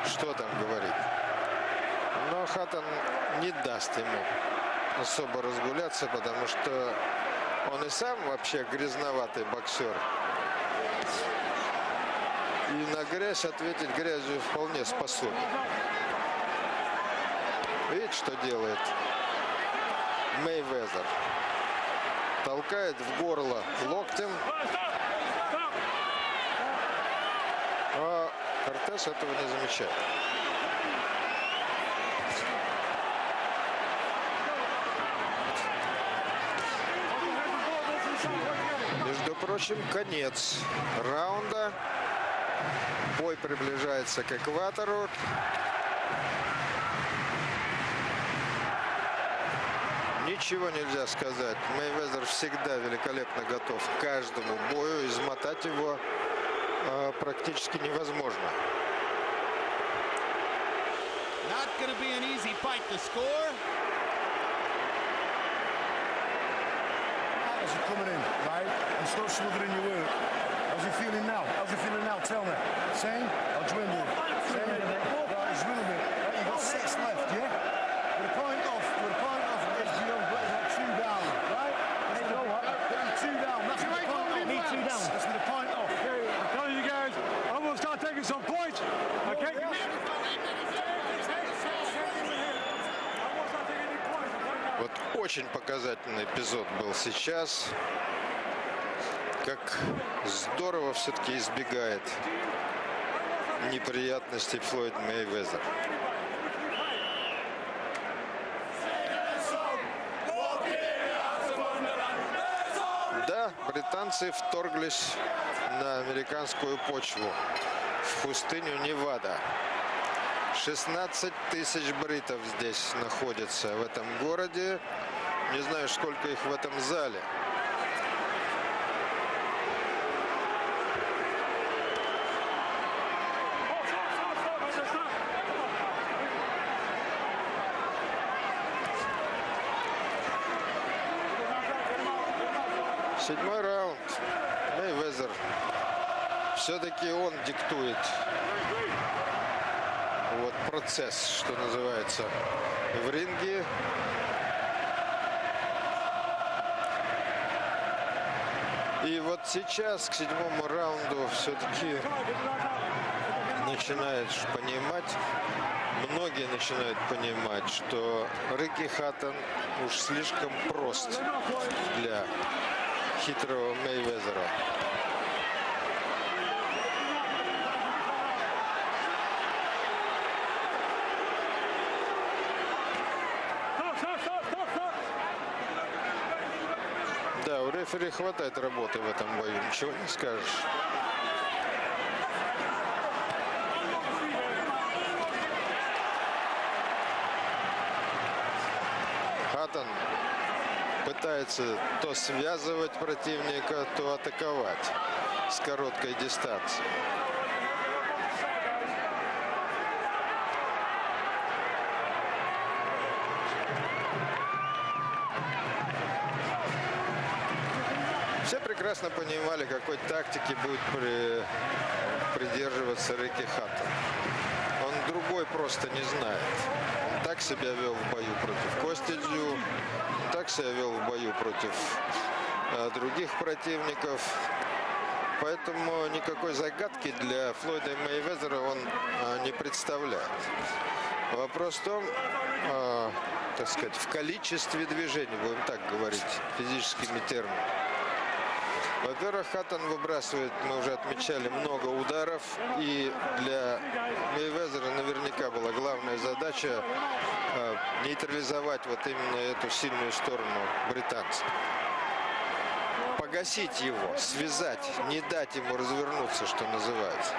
Что там говорить? Но Хаттон не даст ему особо разгуляться, потому что он и сам вообще грязноватый боксер. И на грязь ответить грязью вполне способен. Видите, что делает Мейвезер? Толкает в горло локтем. А Кортес этого не замечает. Между прочим, конец раунда. Бой приближается к экватору. Ничего нельзя сказать. Мейвезер всегда великолепно готов к каждому бою. Измотать его практически невозможно. Not going to be an easy fight to score. How's it coming in, right? And stop smothering your work. How's he feeling now? How's he feeling now? Tell me. Same? Or dwindled? Same? Right, he's really bit. Right, you've got 6 left, yeah? With a point off, SGO got 2 down, right? Hey, you know what? Get 2 down. That's with a point off. Need 2 down. That's with a point off. I'm telling you guys, I'm going to start taking some points. Okay? Вот очень показательный эпизод был сейчас. Как здорово все-таки избегает неприятностей Флойд Мейвезер. Да, британцы вторглись на американскую почву, в пустыню Невада. 16 тысяч бритов здесь находится, в этом городе. Не знаю, сколько их в этом зале. Седьмой раунд. Мейвезер. Все-таки он диктует вот процесс, что называется, в ринге. И вот сейчас к 7-му раунду все-таки начинаешь понимать, многие начинают понимать, что Рики Хаттон уж слишком прост для хитрого Мейвезера. Да, у рефери хватает работы в этом бою, ничего не скажешь. Хаттон пытается то связывать противника, то атаковать с короткой дистанции. Все прекрасно понимали, какой тактики будет придерживаться Рикки Хаттон. Он другой просто не знает. Он так себя вел в бою против Кости Дзю, он так себя вел в бою против других противников. Поэтому никакой загадки для Флойда Мейвезера он не представляет. Вопрос в том, так сказать, в количестве движений, будем так говорить, физическими терминами. Во-первых, Хаттон выбрасывает, мы уже отмечали, много ударов. И для Мейвезера наверняка была главная задача нейтрализовать вот именно эту сильную сторону британца. Погасить его, связать, не дать ему развернуться, что называется.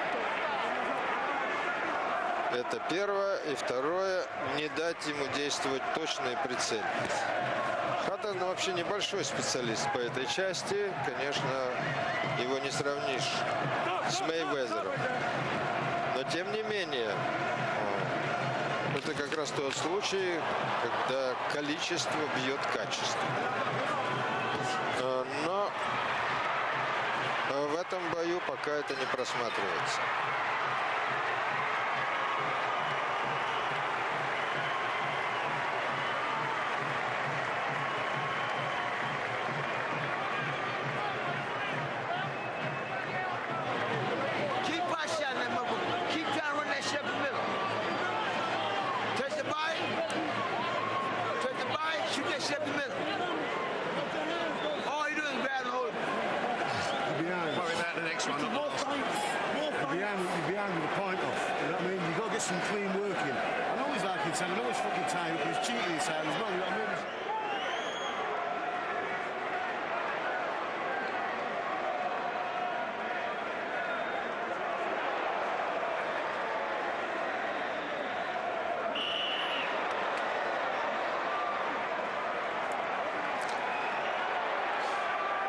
Это первое. И второе, не дать ему действовать точно и прицельно. Хаттон вообще небольшой специалист по этой части. Конечно, его не сравнишь с Мейвезером. Но тем не менее, это как раз тот случай, когда количество бьет качество. Но в этом бою пока это не просматривается. Some clean working. I know he's like it, I know he's fucking tired, but he's cheating inside as well, you know what I mean?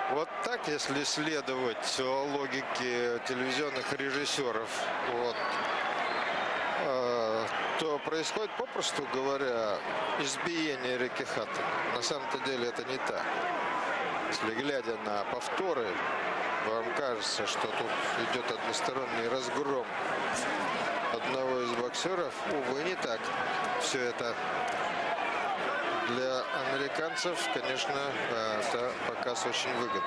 Вот так, если следовать логике телевизионных режиссеров, вот, то происходит, попросту говоря, избиение Рикки Хаттона. На самом-то деле это не так. Если глядя на повторы, вам кажется, что тут идет односторонний разгром одного из боксеров. Увы, не так. Все это для американцев, конечно, это показ очень выгодный.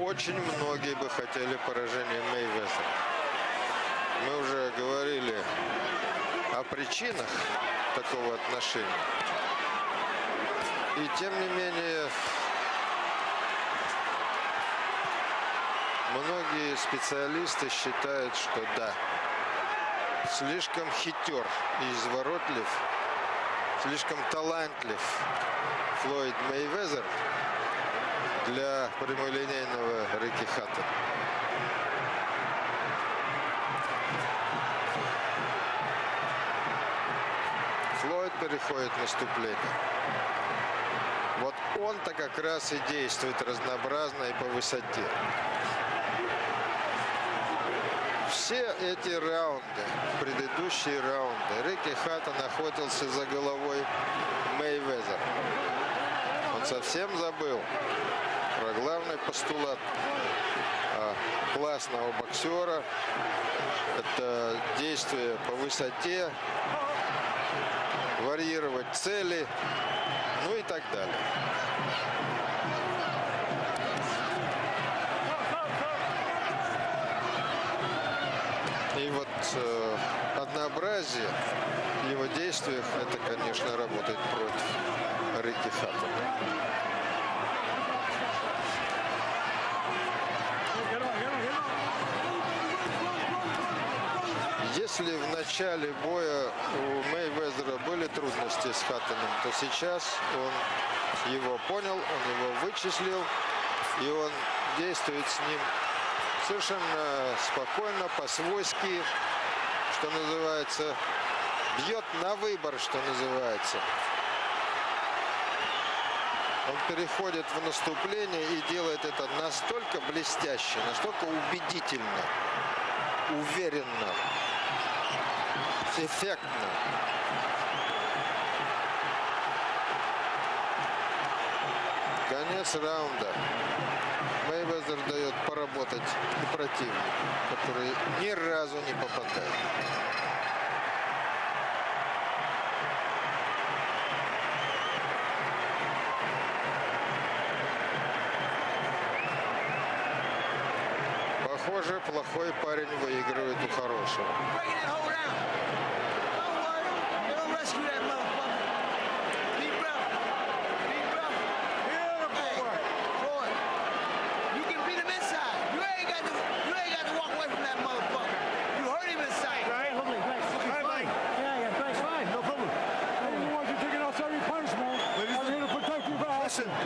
Очень многие бы хотели поражения Мейвезера. Мы уже говорили о причинах такого отношения. И тем не менее, многие специалисты считают, что да, слишком хитер и изворотлив, слишком талантлив Флойд Мейвезер для прямолинейного Рикки Хаттона. Флойд переходит в наступление. Вот он-то как раз и действует разнообразно и по высоте. Все эти раунды, предыдущие раунды, Рикки Хаттон охотился за головой Мейвезера. Он совсем забыл про главный постулат классного боксера. Это действие по высоте, варьировать цели, ну и так далее. И вот однообразие в его действиях, это, конечно, работает против Рикки Хаттона. Если в начале боя у Мейвезера были трудности с Хаттоном, то сейчас он его понял, он его вычислил И он действует с ним совершенно спокойно, по-свойски, что называется. Бьет на выбор, что называется. Он переходит в наступление и делает это настолько блестяще, настолько убедительно, уверенно, эффектно. Конец раунда. Мейвезер дает поработать и противнику, который ни разу не попадает. Похоже, плохой парень выигрывает у хорошего.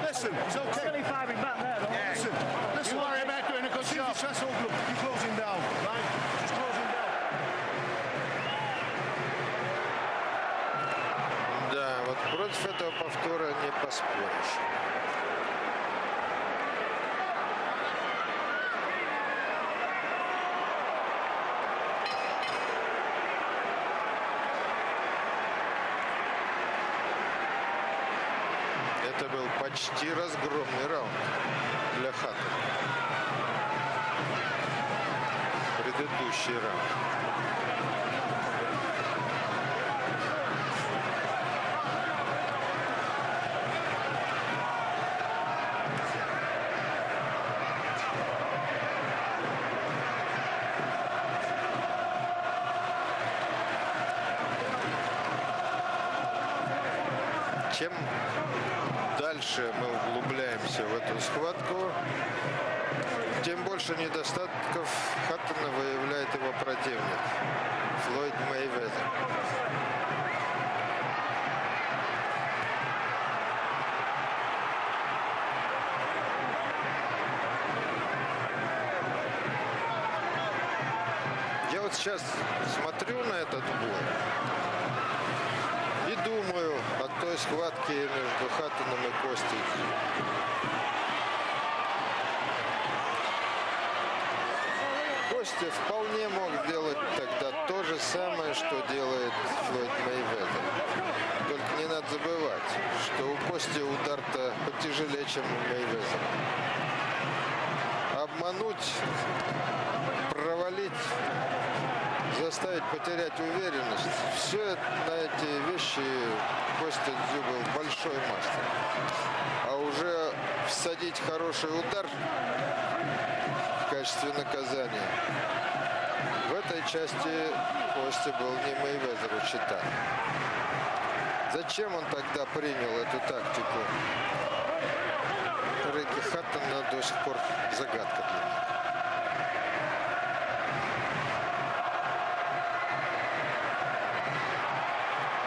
Listen, he's okay. Silly firing back there, though. Listen, worry about doing a good job. Threshold, look, you're closing down, right? Just closing down. Да, вот против этого повтора не поспоришь. Это был почти разгромный раунд для Хаттона. Предыдущий раунд. Чем дальше мы углубляемся в эту схватку, тем больше недостатков Хаттона выявляет его противник Флойд Мейвезер. Я вот сейчас смотрю на этот бой и думаю о той схватке между Хаттоном и Костей. Костя вполне мог делать тогда то же самое, что делает Флойд Мейвезер. Только не надо забывать, что у Кости удар-то потяжелее, чем у Мейвезера. Обмануть, провалить, заставить потерять уверенность. Все на эти вещи Костя Дзю был большой мастер. А уже всадить хороший удар в качестве наказания в этой части Костя был не Мейвезеру чита. Зачем он тогда принял эту тактику? Рики Хаттона до сих пор загадка для меня.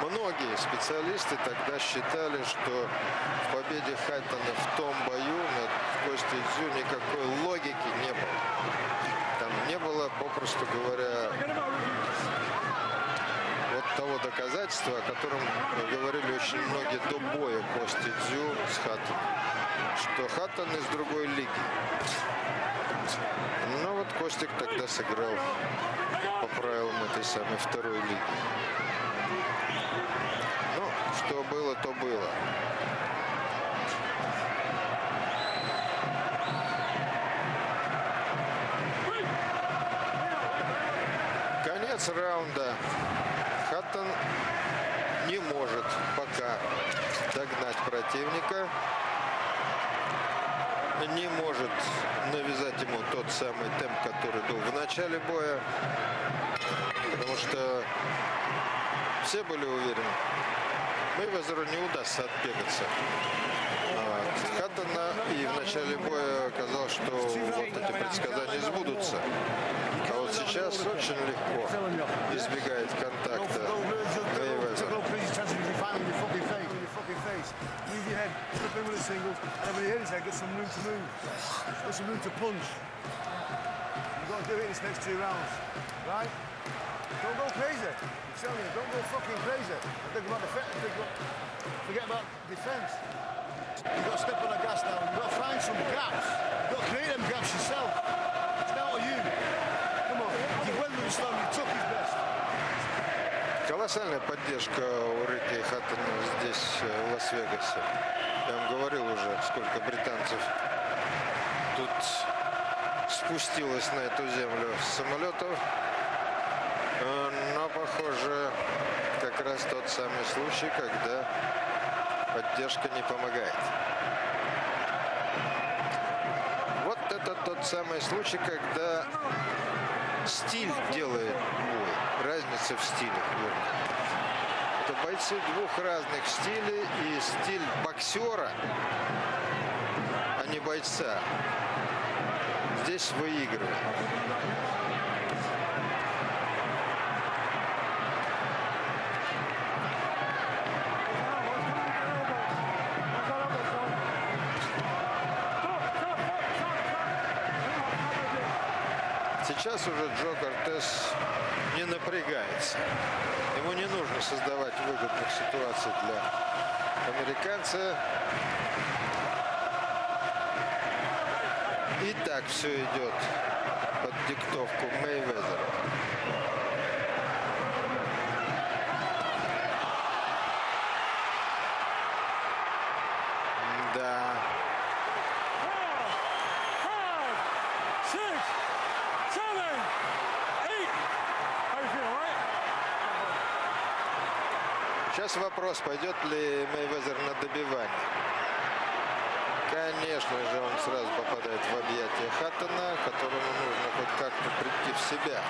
Многие специалисты тогда считали, что в победе Хаттона в том бою над Костей Дзю никакой логики не было. Там не было, попросту говоря, вот того доказательства, о котором говорили очень многие до боя Кости Дзю с Хаттоном, что Хаттон из другой лиги. Но вот Костик тогда сыграл по правилам этой самой второй лиги. Ну, что было, то было. Конец раунда. Хаттон не может пока догнать противника. Не может навязать ему тот самый темп, который был в начале боя. Потому что все были уверены, Мейвезеру не удастся отбегаться от Хаттона. И в начале боя оказалось, что вот эти предсказания сбудутся. А вот сейчас очень легко избегает контакта Мейвезер. the singles. And when he hit his head, get some room to move. Get some room to punch. You've got to do it in these next 2 rounds, right? Don't go crazy. I'm telling you, don't go fucking crazy. Think about forget about defense. You've got to step on the gas now. You've got to find some gaps. You've got to create them gaps yourself. It's down to you. Come on. You went with Islam, you took his best. Колоссальная поддержка у Рики Хаттона здесь, в Лас-Вегасе. Я вам говорил уже, сколько британцев тут спустилось на эту землю с самолетов. Но, похоже, как раз тот самый случай, когда поддержка не помогает. Вот это тот самый случай, когда стиль делает бой. Разница в стилях, верно. Это бойцы 2 разных стилей, и стиль боксера, а не бойца, здесь выигрывает. Сейчас уже Джо Кортес не напрягается. Ему не нужно создавать выгодных ситуаций для американца. И так все идет под диктовку Мейвезера. Да. Сейчас вопрос, пойдет ли Мейвезер на добивание. Конечно же, он сразу попадает в объятия Хаттона, которому нужно хоть как-то прийти в себя.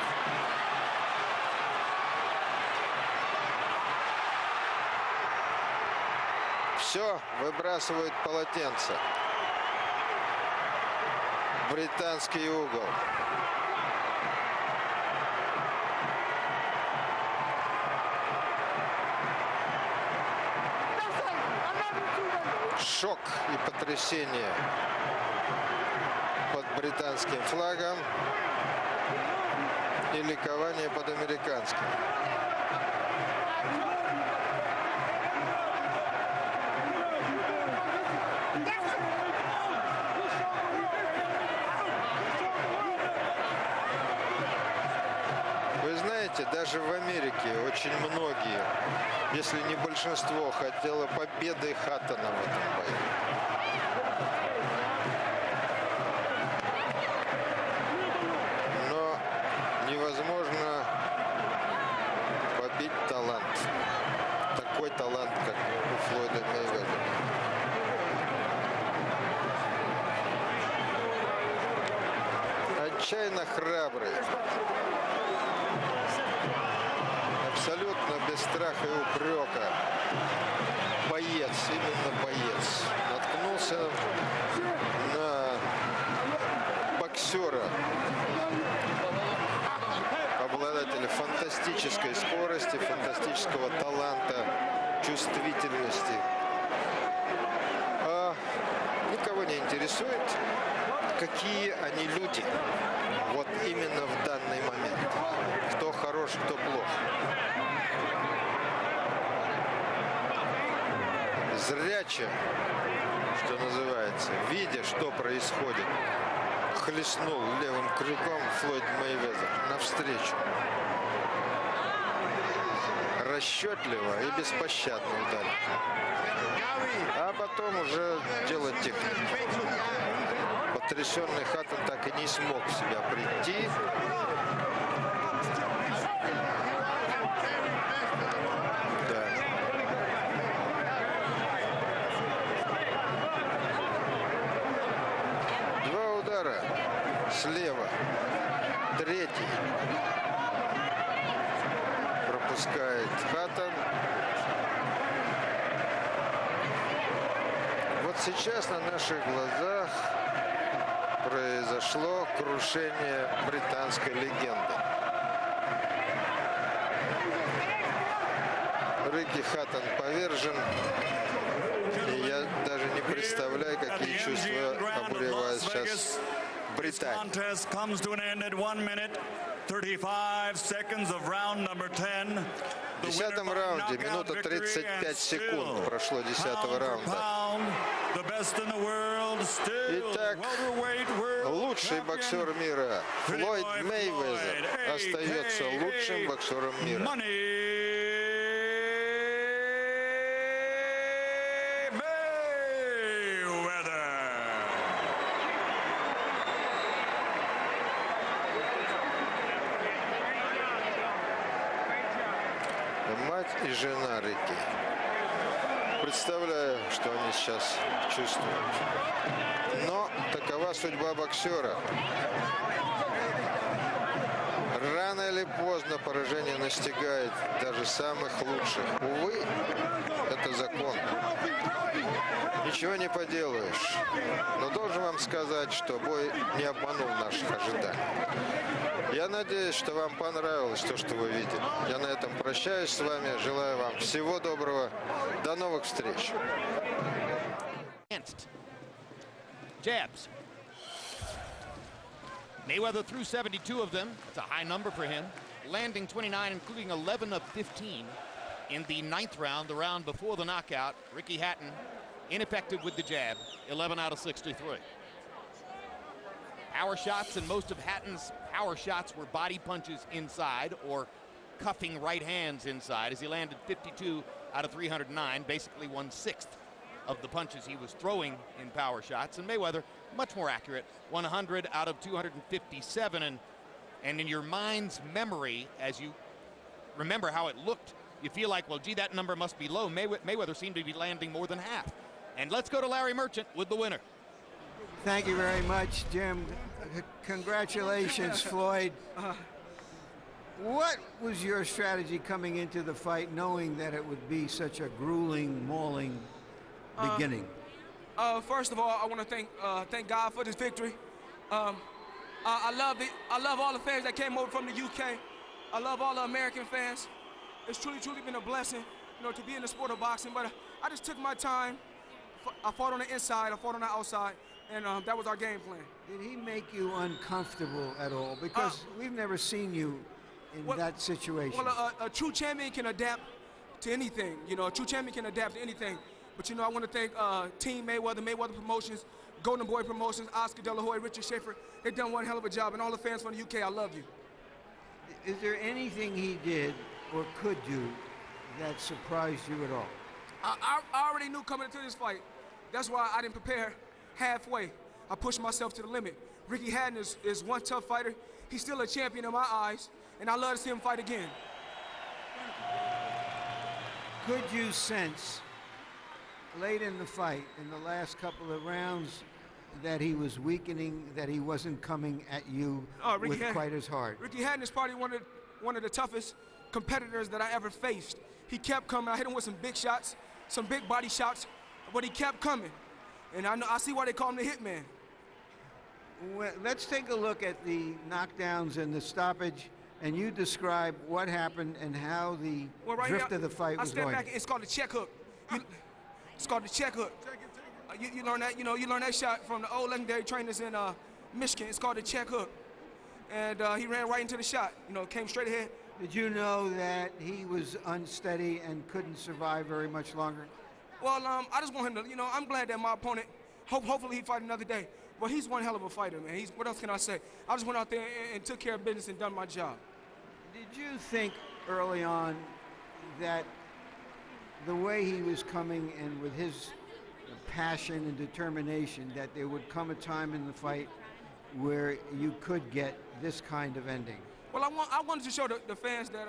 Все, выбрасывают полотенце. Британский угол. Шок и потрясение под британским флагом и ликование под американским. Вы знаете, даже в Америке очень многие, если не большинство, хотело победы Хаттона в этом бою. Но невозможно побить талант. Такой талант, как у Флойда Мейвезера. Отчаянно храбрый. Абсолютно без страха и упрека. Боец, именно боец. Наткнулся на боксера, обладателя фантастической скорости, фантастического таланта, чувствительности. А никого не интересует, какие они люди. Вот именно в данный момент. Кто хорош, кто плох. Зряче, что называется, видя, что происходит, хлестнул левым крюком Флойд Мейвезер навстречу. Расчетливо и беспощадно ударил. А потом уже дело техники. Потрясенный Хаттон так и не смог в себя прийти. Да. Два удара слева. Третий. Пропускает Хаттон. Вот сейчас на наших глазах произошло крушение британской легенды. Рики Хаттон повержен, и я даже не представляю, MGM Grand of Las Vegas. This Британию. contest comes to an end at 1 minute, 35 seconds of round number 10. В 10-м раунде минута 35 секунд прошло 10-го раунда. Итак, лучший боксер мира Флойд Мейвезер остается лучшим боксером мира. Мать и жена Рикки. Представляю, что они сейчас чувствуют. Но такова судьба боксера. Рано или поздно поражение настигает даже самых лучших. Увы, это закон. Ничего не поделаешь. Но должен вам сказать, что бой не обманул наших ожиданий. Я надеюсь, что вам понравилось то, что вы видели. Я на этом прощаюсь с вами. Желаю вам всего доброго. До новых встреч. Jabs. Mayweather threw 72 of them. It's a high number for him. Landing 29, including 11 of 15 in the 9th round, the round before the knockout. Ricky Hatton ineffective with the jab, 11 out of 63. Power shots, and most of Hatton's power shots were body punches inside or cuffing right hands inside, as he landed 52 out of 309, basically 1/6 of the punches he was throwing in power shots. And Mayweather, much more accurate, 100 out of 257. And in your mind's memory, as you remember how it looked, you feel like, well, gee, that number must be low. Mayweather seemed to be landing more than half. And let's go to Larry Merchant with the winner. Thank you very much, Jim. Congratulations, Floyd. What was your strategy coming into the fight, knowing that it would be such a grueling, mauling beginning? First of all, I want to thank God for this victory. I love all the fans that came over from the UK. I love all the American fans. It's truly been a blessing, to be in the sport of boxing. But I just took my time. I fought on the inside, I fought on the outside, and that was our game plan. Did he make you uncomfortable at all? Because we've never seen you in that situation. Well, a true champion can adapt to anything. A true champion can adapt to anything. But, I want to thank Team Mayweather, Mayweather Promotions, Golden Boy Promotions, Oscar De La Hoya, Richard Schaefer. They've done one hell of a job. And all the fans from the UK, I love you. Is there anything he did or could do that surprised you at all? I already knew coming into this fight. That's why I didn't prepare halfway. I pushed myself to the limit. Ricky Hatton is one tough fighter. He's still a champion in my eyes, and I love to see him fight again. Could you sense late in the fight, in the last couple of rounds, that he was weakening, that he wasn't coming at you with quite as hard? Ricky Hatton is probably one of the toughest competitors that I ever faced. He kept coming. I hit him with some big shots, some big body shots, but he kept coming. And I see why they call him the Hitman. Well, let's take a look at the knockdowns and the stoppage, and you describe what happened and how the drift of the fight was going. Back, it's called the check hook. It's called the check hook. You learn that, you learn that shot from the old legendary trainers in Michigan. It's called the check hook. And he ran right into the shot, came straight ahead. Did you know that he was unsteady and couldn't survive very much longer? Well, I just want him to, I'm glad that my opponent, hopefully he fight another day. But he's one hell of a fighter, man. What else can I say? I just went out there and took care of business and done my job. Did you think early on that the way he was coming and with his passion and determination that there would come a time in the fight where you could get this kind of ending? Well, I wanted to show the fans that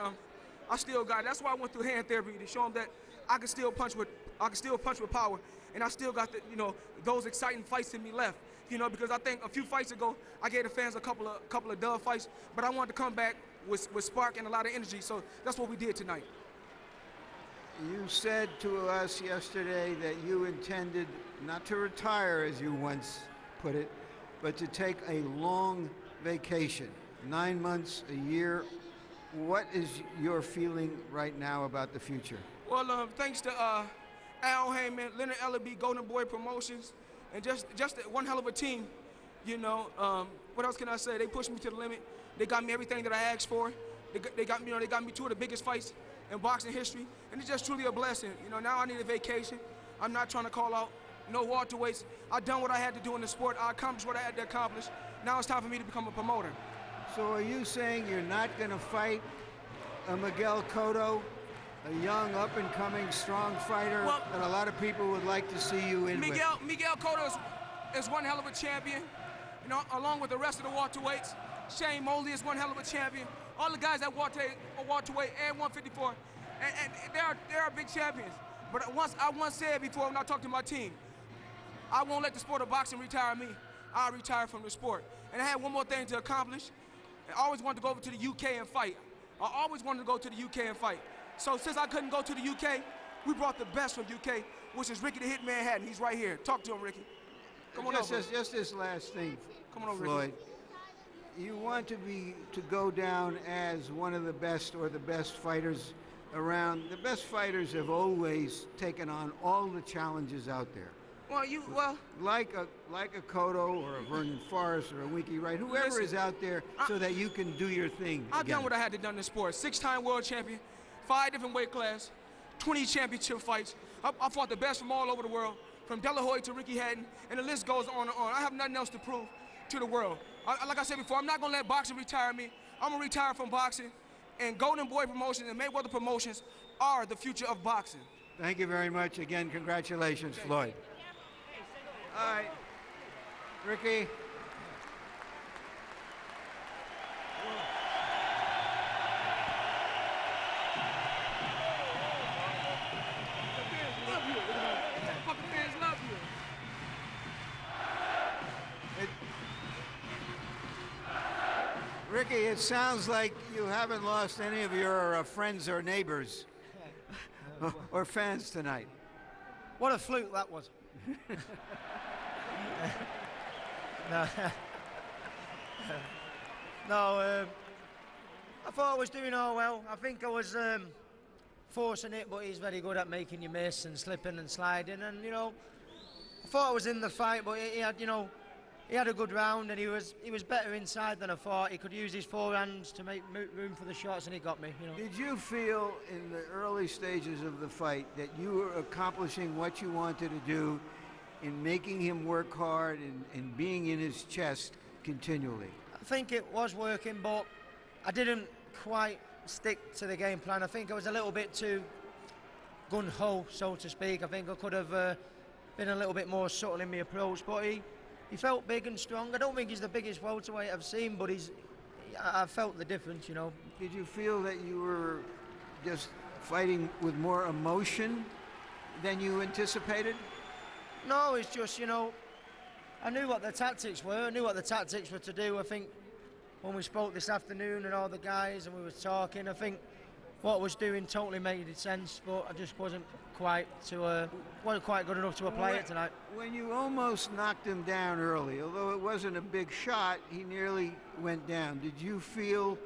I still got it. That's why I went through hand therapy, to show them that I can still punch with power, and I still got those exciting fights in me left. Because I think a few fights ago I gave the fans a couple of dub fights, but I wanted to come back with spark and a lot of energy. So that's what we did tonight. You said to us yesterday that you intended not to retire, as you once put it, but to take a long vacation. 9 months, a year. What is your feeling right now about the future? Well, thanks to Al Heyman, Leonard Ellaby, Golden Boy Promotions, and just one hell of a team. You know, what else can I say? They pushed me to the limit. They got me everything that I asked for. They got me, they got me two of the biggest fights in boxing history, and it's just truly a blessing. You know, now I need a vacation. I'm not trying to call out no welterweights. I've done what I had to do in the sport. I accomplished what I had to accomplish. Now it's time for me to become a promoter. So are you saying you're not going to fight a Miguel Cotto, a young, up-and-coming, strong fighter that a lot of people would like to see you in with? Miguel Cotto is one hell of a champion, you know, along with the rest of the welterweights. Shane Mosley is one hell of a champion. All the guys at welterweight and 154, and they are big champions. But I once said before when I talked to my team, I won't let the sport of boxing retire me. I'll retire from the sport. And I had one more thing to accomplish. I always wanted to go over to the UK and fight. I always wanted to go to the UK and fight. So since I couldn't go to the UK, we brought the best from UK, which is Ricky the Hitman Hatton. He's right here. Talk to him, Ricky. Come on over. Just this last thing, Come on over, Floyd. Ricky. You want to go down as one of the best or the best fighters around. The best fighters have always taken on all the challenges out there. Like a Cotto or a Vernon Forrest or a Winky Wright, whoever is out there, so that you can do your thing. I've done what I had to do in the sport. 6-time world champion, 5 different weight classes, 20 championship fights. I fought the best from all over the world, from De La Hoya to Ricky Hatton, and the list goes on and on. I have nothing else to prove to the world. Like I said before, I'm not gonna let boxing retire me. I'm gonna retire from boxing, and Golden Boy Promotions and Mayweather Promotions are the future of boxing. Thank you very much. Again, congratulations, Floyd. All right, Ricky. Ricky, it sounds like you haven't lost any of your friends or neighbors or fans tonight. What a fluke that was. No, I thought I was doing all well. I think I was forcing it, but he's very good at making you miss and slipping and sliding. And, you know, I thought I was in the fight, but he had, you know, he had a good round, and he was better inside than I thought. He could use his forehands to make room for the shots, and he got me. You know. Did you feel in the early stages of the fight that you were accomplishing what you wanted to do in making him work hard and being in his chest continually? I think it was working, but I didn't quite stick to the game plan. I think I was a little bit too gun-ho, so to speak. I think I could have been a little bit more subtle in my approach, but he felt big and strong. I don't think he's the biggest welterweight I've seen, but I felt the difference, you know. Did you feel that you were just fighting with more emotion than you anticipated? No, it's just, you know, I knew what the tactics were. I knew what the tactics were to do. I think when we spoke this afternoon and all the guys and we were talking, I think what I was doing totally made sense, but I just wasn't quite good enough to apply it tonight. When you almost knocked him down early, although it wasn't a big shot, he nearly went down. Did you feel,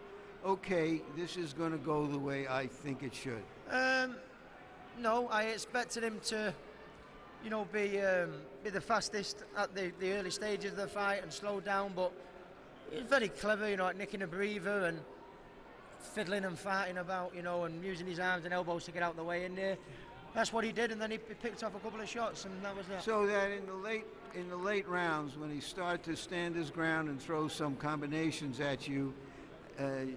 okay, this is going to go the way I think it should? No, I expected him to, you know, be the fastest at the early stages of the fight and slow down, but he's very clever, you know, at nicking a breather and fiddling and farting about, you know, and using his arms and elbows to get out of the way, and that's what he did, and then he picked off a couple of shots, and that was that. So that in the late rounds, when he started to stand his ground and throw some combinations at you,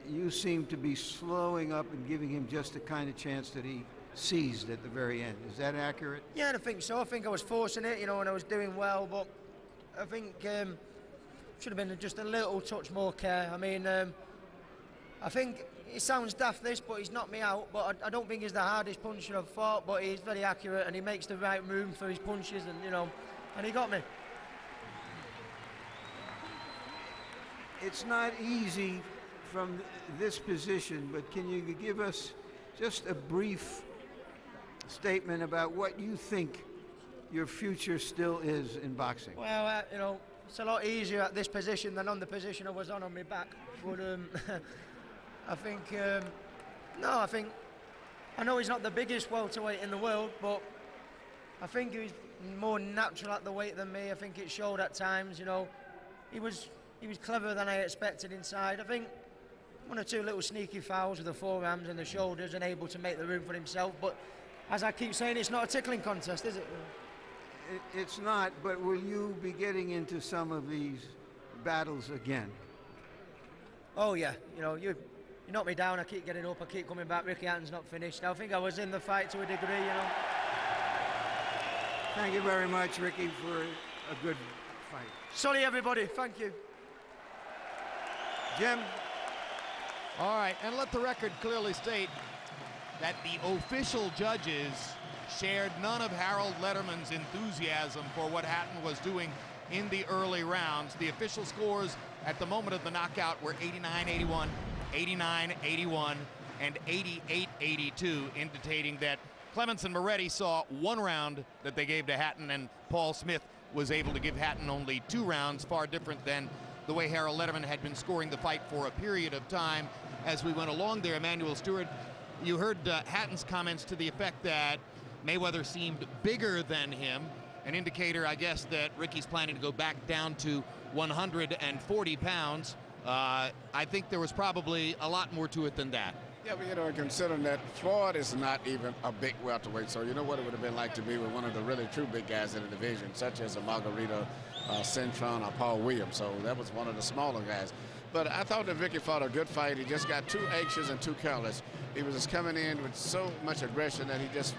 you seemed to be slowing up and giving him just the kind of chance that he seized at the very end. Is that accurate? Yeah, I think so. I think I was forcing it, you know, and I was doing well, but I think should have been just a little touch more care. I mean, I think it sounds daft this, but he's knocked me out, but I don't think he's the hardest puncher I've fought, but he's very accurate and he makes the right room for his punches, and, you know, and he got me. It's not easy from this position, but can you give us just a brief statement about what you think your future still is in boxing? Well, you know, it's a lot easier at this position than on the position I was on my back. But I think, I know he's not the biggest welterweight in the world, but I think more natural at the weight than me. I think it showed at times. You know, he was cleverer than I expected inside. I think one or two little sneaky fouls with the forearms and the shoulders, and able to make the room for himself. But as I keep saying, it's not a tickling contest, is it? It's not, but will you be getting into some of these battles again? Oh yeah, you know, you knock me down, I keep getting up, I keep coming back. Ricky Hatton's not finished. I think I was in the fight to a degree, you know. Thank you very much, Ricky, for a good fight. Sorry, everybody. Thank you. Jim? All right, and let the record clearly state that the official judges shared none of Harold Letterman's enthusiasm for what Hatton was doing in the early rounds. The official scores at the moment of the knockout were 89-81, 89-81, and 88-82, indicating that Clements and Moretti saw one round that they gave to Hatton, and Paul Smith was able to give Hatton only 2 rounds, far different than the way Harold Letterman had been scoring the fight for a period of time as we went along there. Emanuel Stewart, you heard Hatton's comments to the effect that Mayweather seemed bigger than him, an indicator, I guess, that Ricky's planning to go back down to 140 pounds. I think there was probably a lot more to it than that. Yeah, but you know, considering that Floyd is not even a big welterweight, so you know what it would have been like to be with one of the really true big guys in the division, such as a Margarita Cintron or Paul Williams. So that was one of the smaller guys. But I thought that Ricky fought a good fight. He just got too anxious and too careless. He was just coming in with so much aggression that he just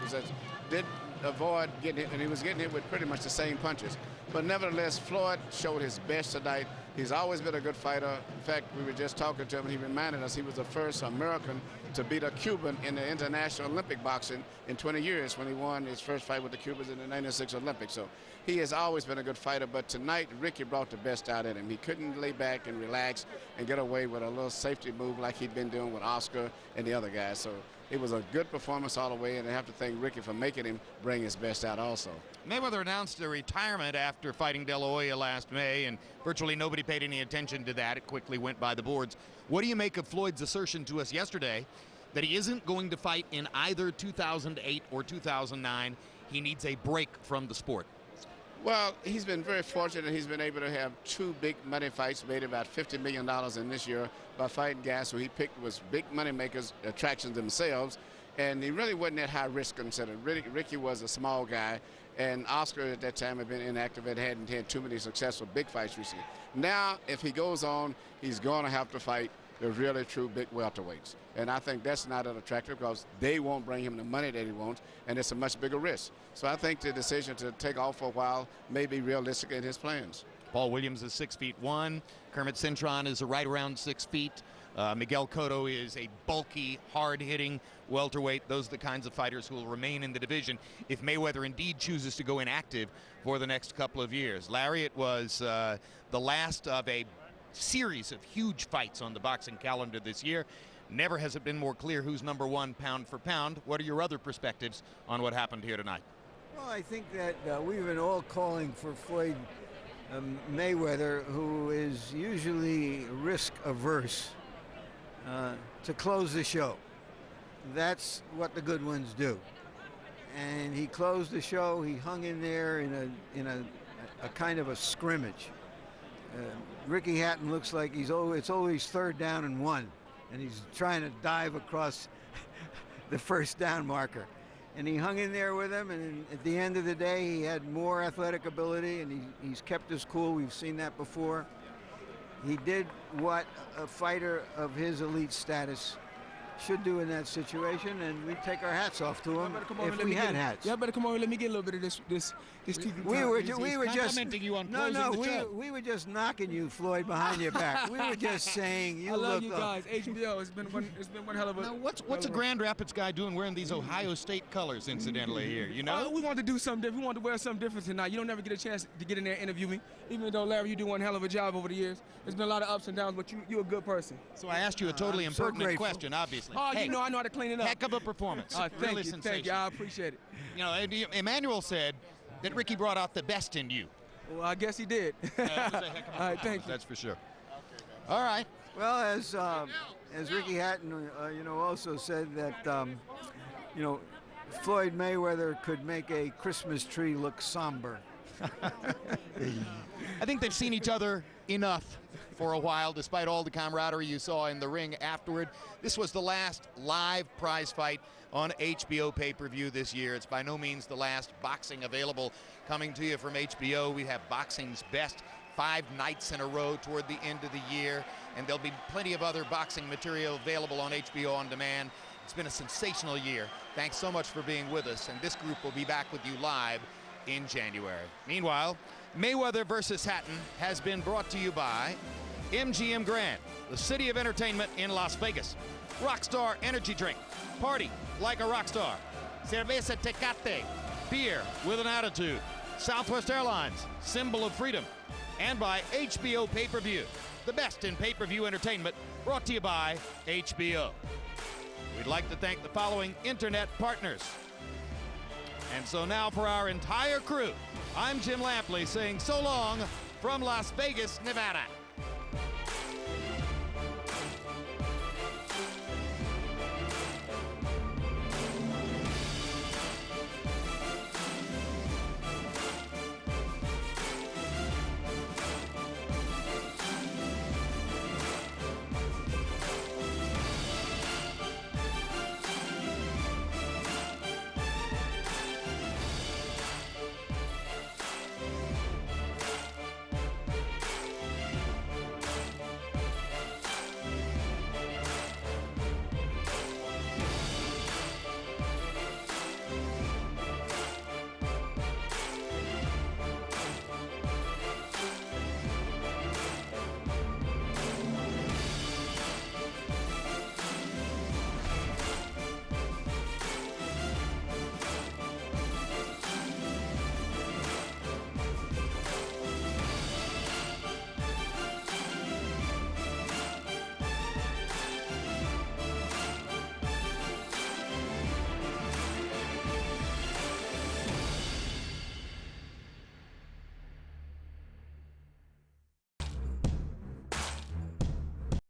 didn't avoid getting hit, and he was getting hit with pretty much the same punches. But nevertheless, Floyd showed his best tonight. He's always been a good fighter. In fact, we were just talking to him, and he reminded us he was the first American to beat a Cuban in the International Olympic boxing in 20 years when he won his first fight with the Cubans in the 96 Olympics. So he has always been a good fighter, but tonight Ricky brought the best out in him. He couldn't lay back and relax and get away with a little safety move like he'd been doing with Oscar and the other guys. So it was a good performance all the way, and I have to thank Ricky for making him bring his best out also. Mayweather announced a retirement after fighting De La Hoya last May, and virtually nobody paid any attention to that. It quickly went by the boards. What do you make of Floyd's assertion to us yesterday that he isn't going to fight in either 2008 or 2009? He needs a break from the sport. Well, he's been very fortunate. He's been able to have 2 big money fights, made about $50 million in this year by fighting guys who he picked was big money makers, attractions themselves, and he really wasn't at high risk considered. Ricky was a small guy, and Oscar at that time had been inactive and hadn't had too many successful big fights recently. Now, if he goes on, he's going to have to fight the really true big welterweights. And I think that's not attractive because they won't bring him the money that he wants, and it's a much bigger risk. So I think the decision to take off for a while may be realistic in his plans. Paul Williams is 6'1". Kermit Cintron is right around 6 feet. Miguel Cotto is a bulky, hard-hitting welterweight. Those are the kinds of fighters who will remain in the division if Mayweather indeed chooses to go inactive for the next couple of years. Larry, it was the last of a series of huge fights on the boxing calendar this year. Never has it been more clear who's number 1 pound for pound. What are your other perspectives on what happened here tonight? Well, I think that we've been all calling for Floyd Mayweather, who is usually risk averse, to close the show. That's what the good ones do. And he closed the show. He hung in there in a kind of a scrimmage. Ricky Hatton looks like it's always 3rd down and 1, and he's trying to dive across the 1st down marker. And he hung in there with him, and at the end of the day, he had more athletic ability, and he's kept his cool. We've seen that before. He did what a fighter of his elite status should do in that situation, and we take our hats off to him if we had hats. Y'all better come over and let me get a little bit of this TV time. We were just you on we were just knocking you, Floyd, behind your back. We were just saying you I love look you guys. HBO, it's been one hell of a. Now, what's a Grand Rapids guy doing wearing these Ohio State colors, incidentally, here? You know? We wanted to do something different. We wanted to wear something different tonight. You don't never get a chance to get in there and interview me, even though, Larry, you do one hell of a job over the years. There's been a lot of ups and downs, but you're a good person. So I asked you a totally I'm so impertinent grateful. question, obviously. Oh, Hey, you know I know how to clean it up. heck of a performance. Thank Really you, sensational. thank you. I appreciate it. You know, Emmanuel said that Ricky brought out the best in you. Well, I guess he did. It was a heck of a All right, performance, thank you. that's for sure. All right. Well, as Ricky Hatton, also said that, Floyd Mayweather could make a Christmas tree look somber. I think they've seen each other enough for a while, despite all the camaraderie you saw in the ring afterward. This was the last live prize fight on HBO pay-per-view this year. It's by no means the last boxing available coming to you from HBO. We have boxing's best 5 nights in a row toward the end of the year, and there'll be plenty of other boxing material available on HBO On Demand. It's been a sensational year. Thanks so much for being with us, and this group will be back with you live in January. Meanwhile, Mayweather versus Hatton has been brought to you by MGM Grand, the city of entertainment in Las Vegas. Rockstar Energy Drink, party like a rock star. Cerveza Tecate, beer with an attitude. Southwest Airlines, symbol of freedom. And by HBO Pay-Per-View, the best in pay-per-view entertainment, brought to you by HBO. We'd like to thank the following internet partners. And so now for our entire crew, I'm Jim Lampley saying so long from Las Vegas, Nevada.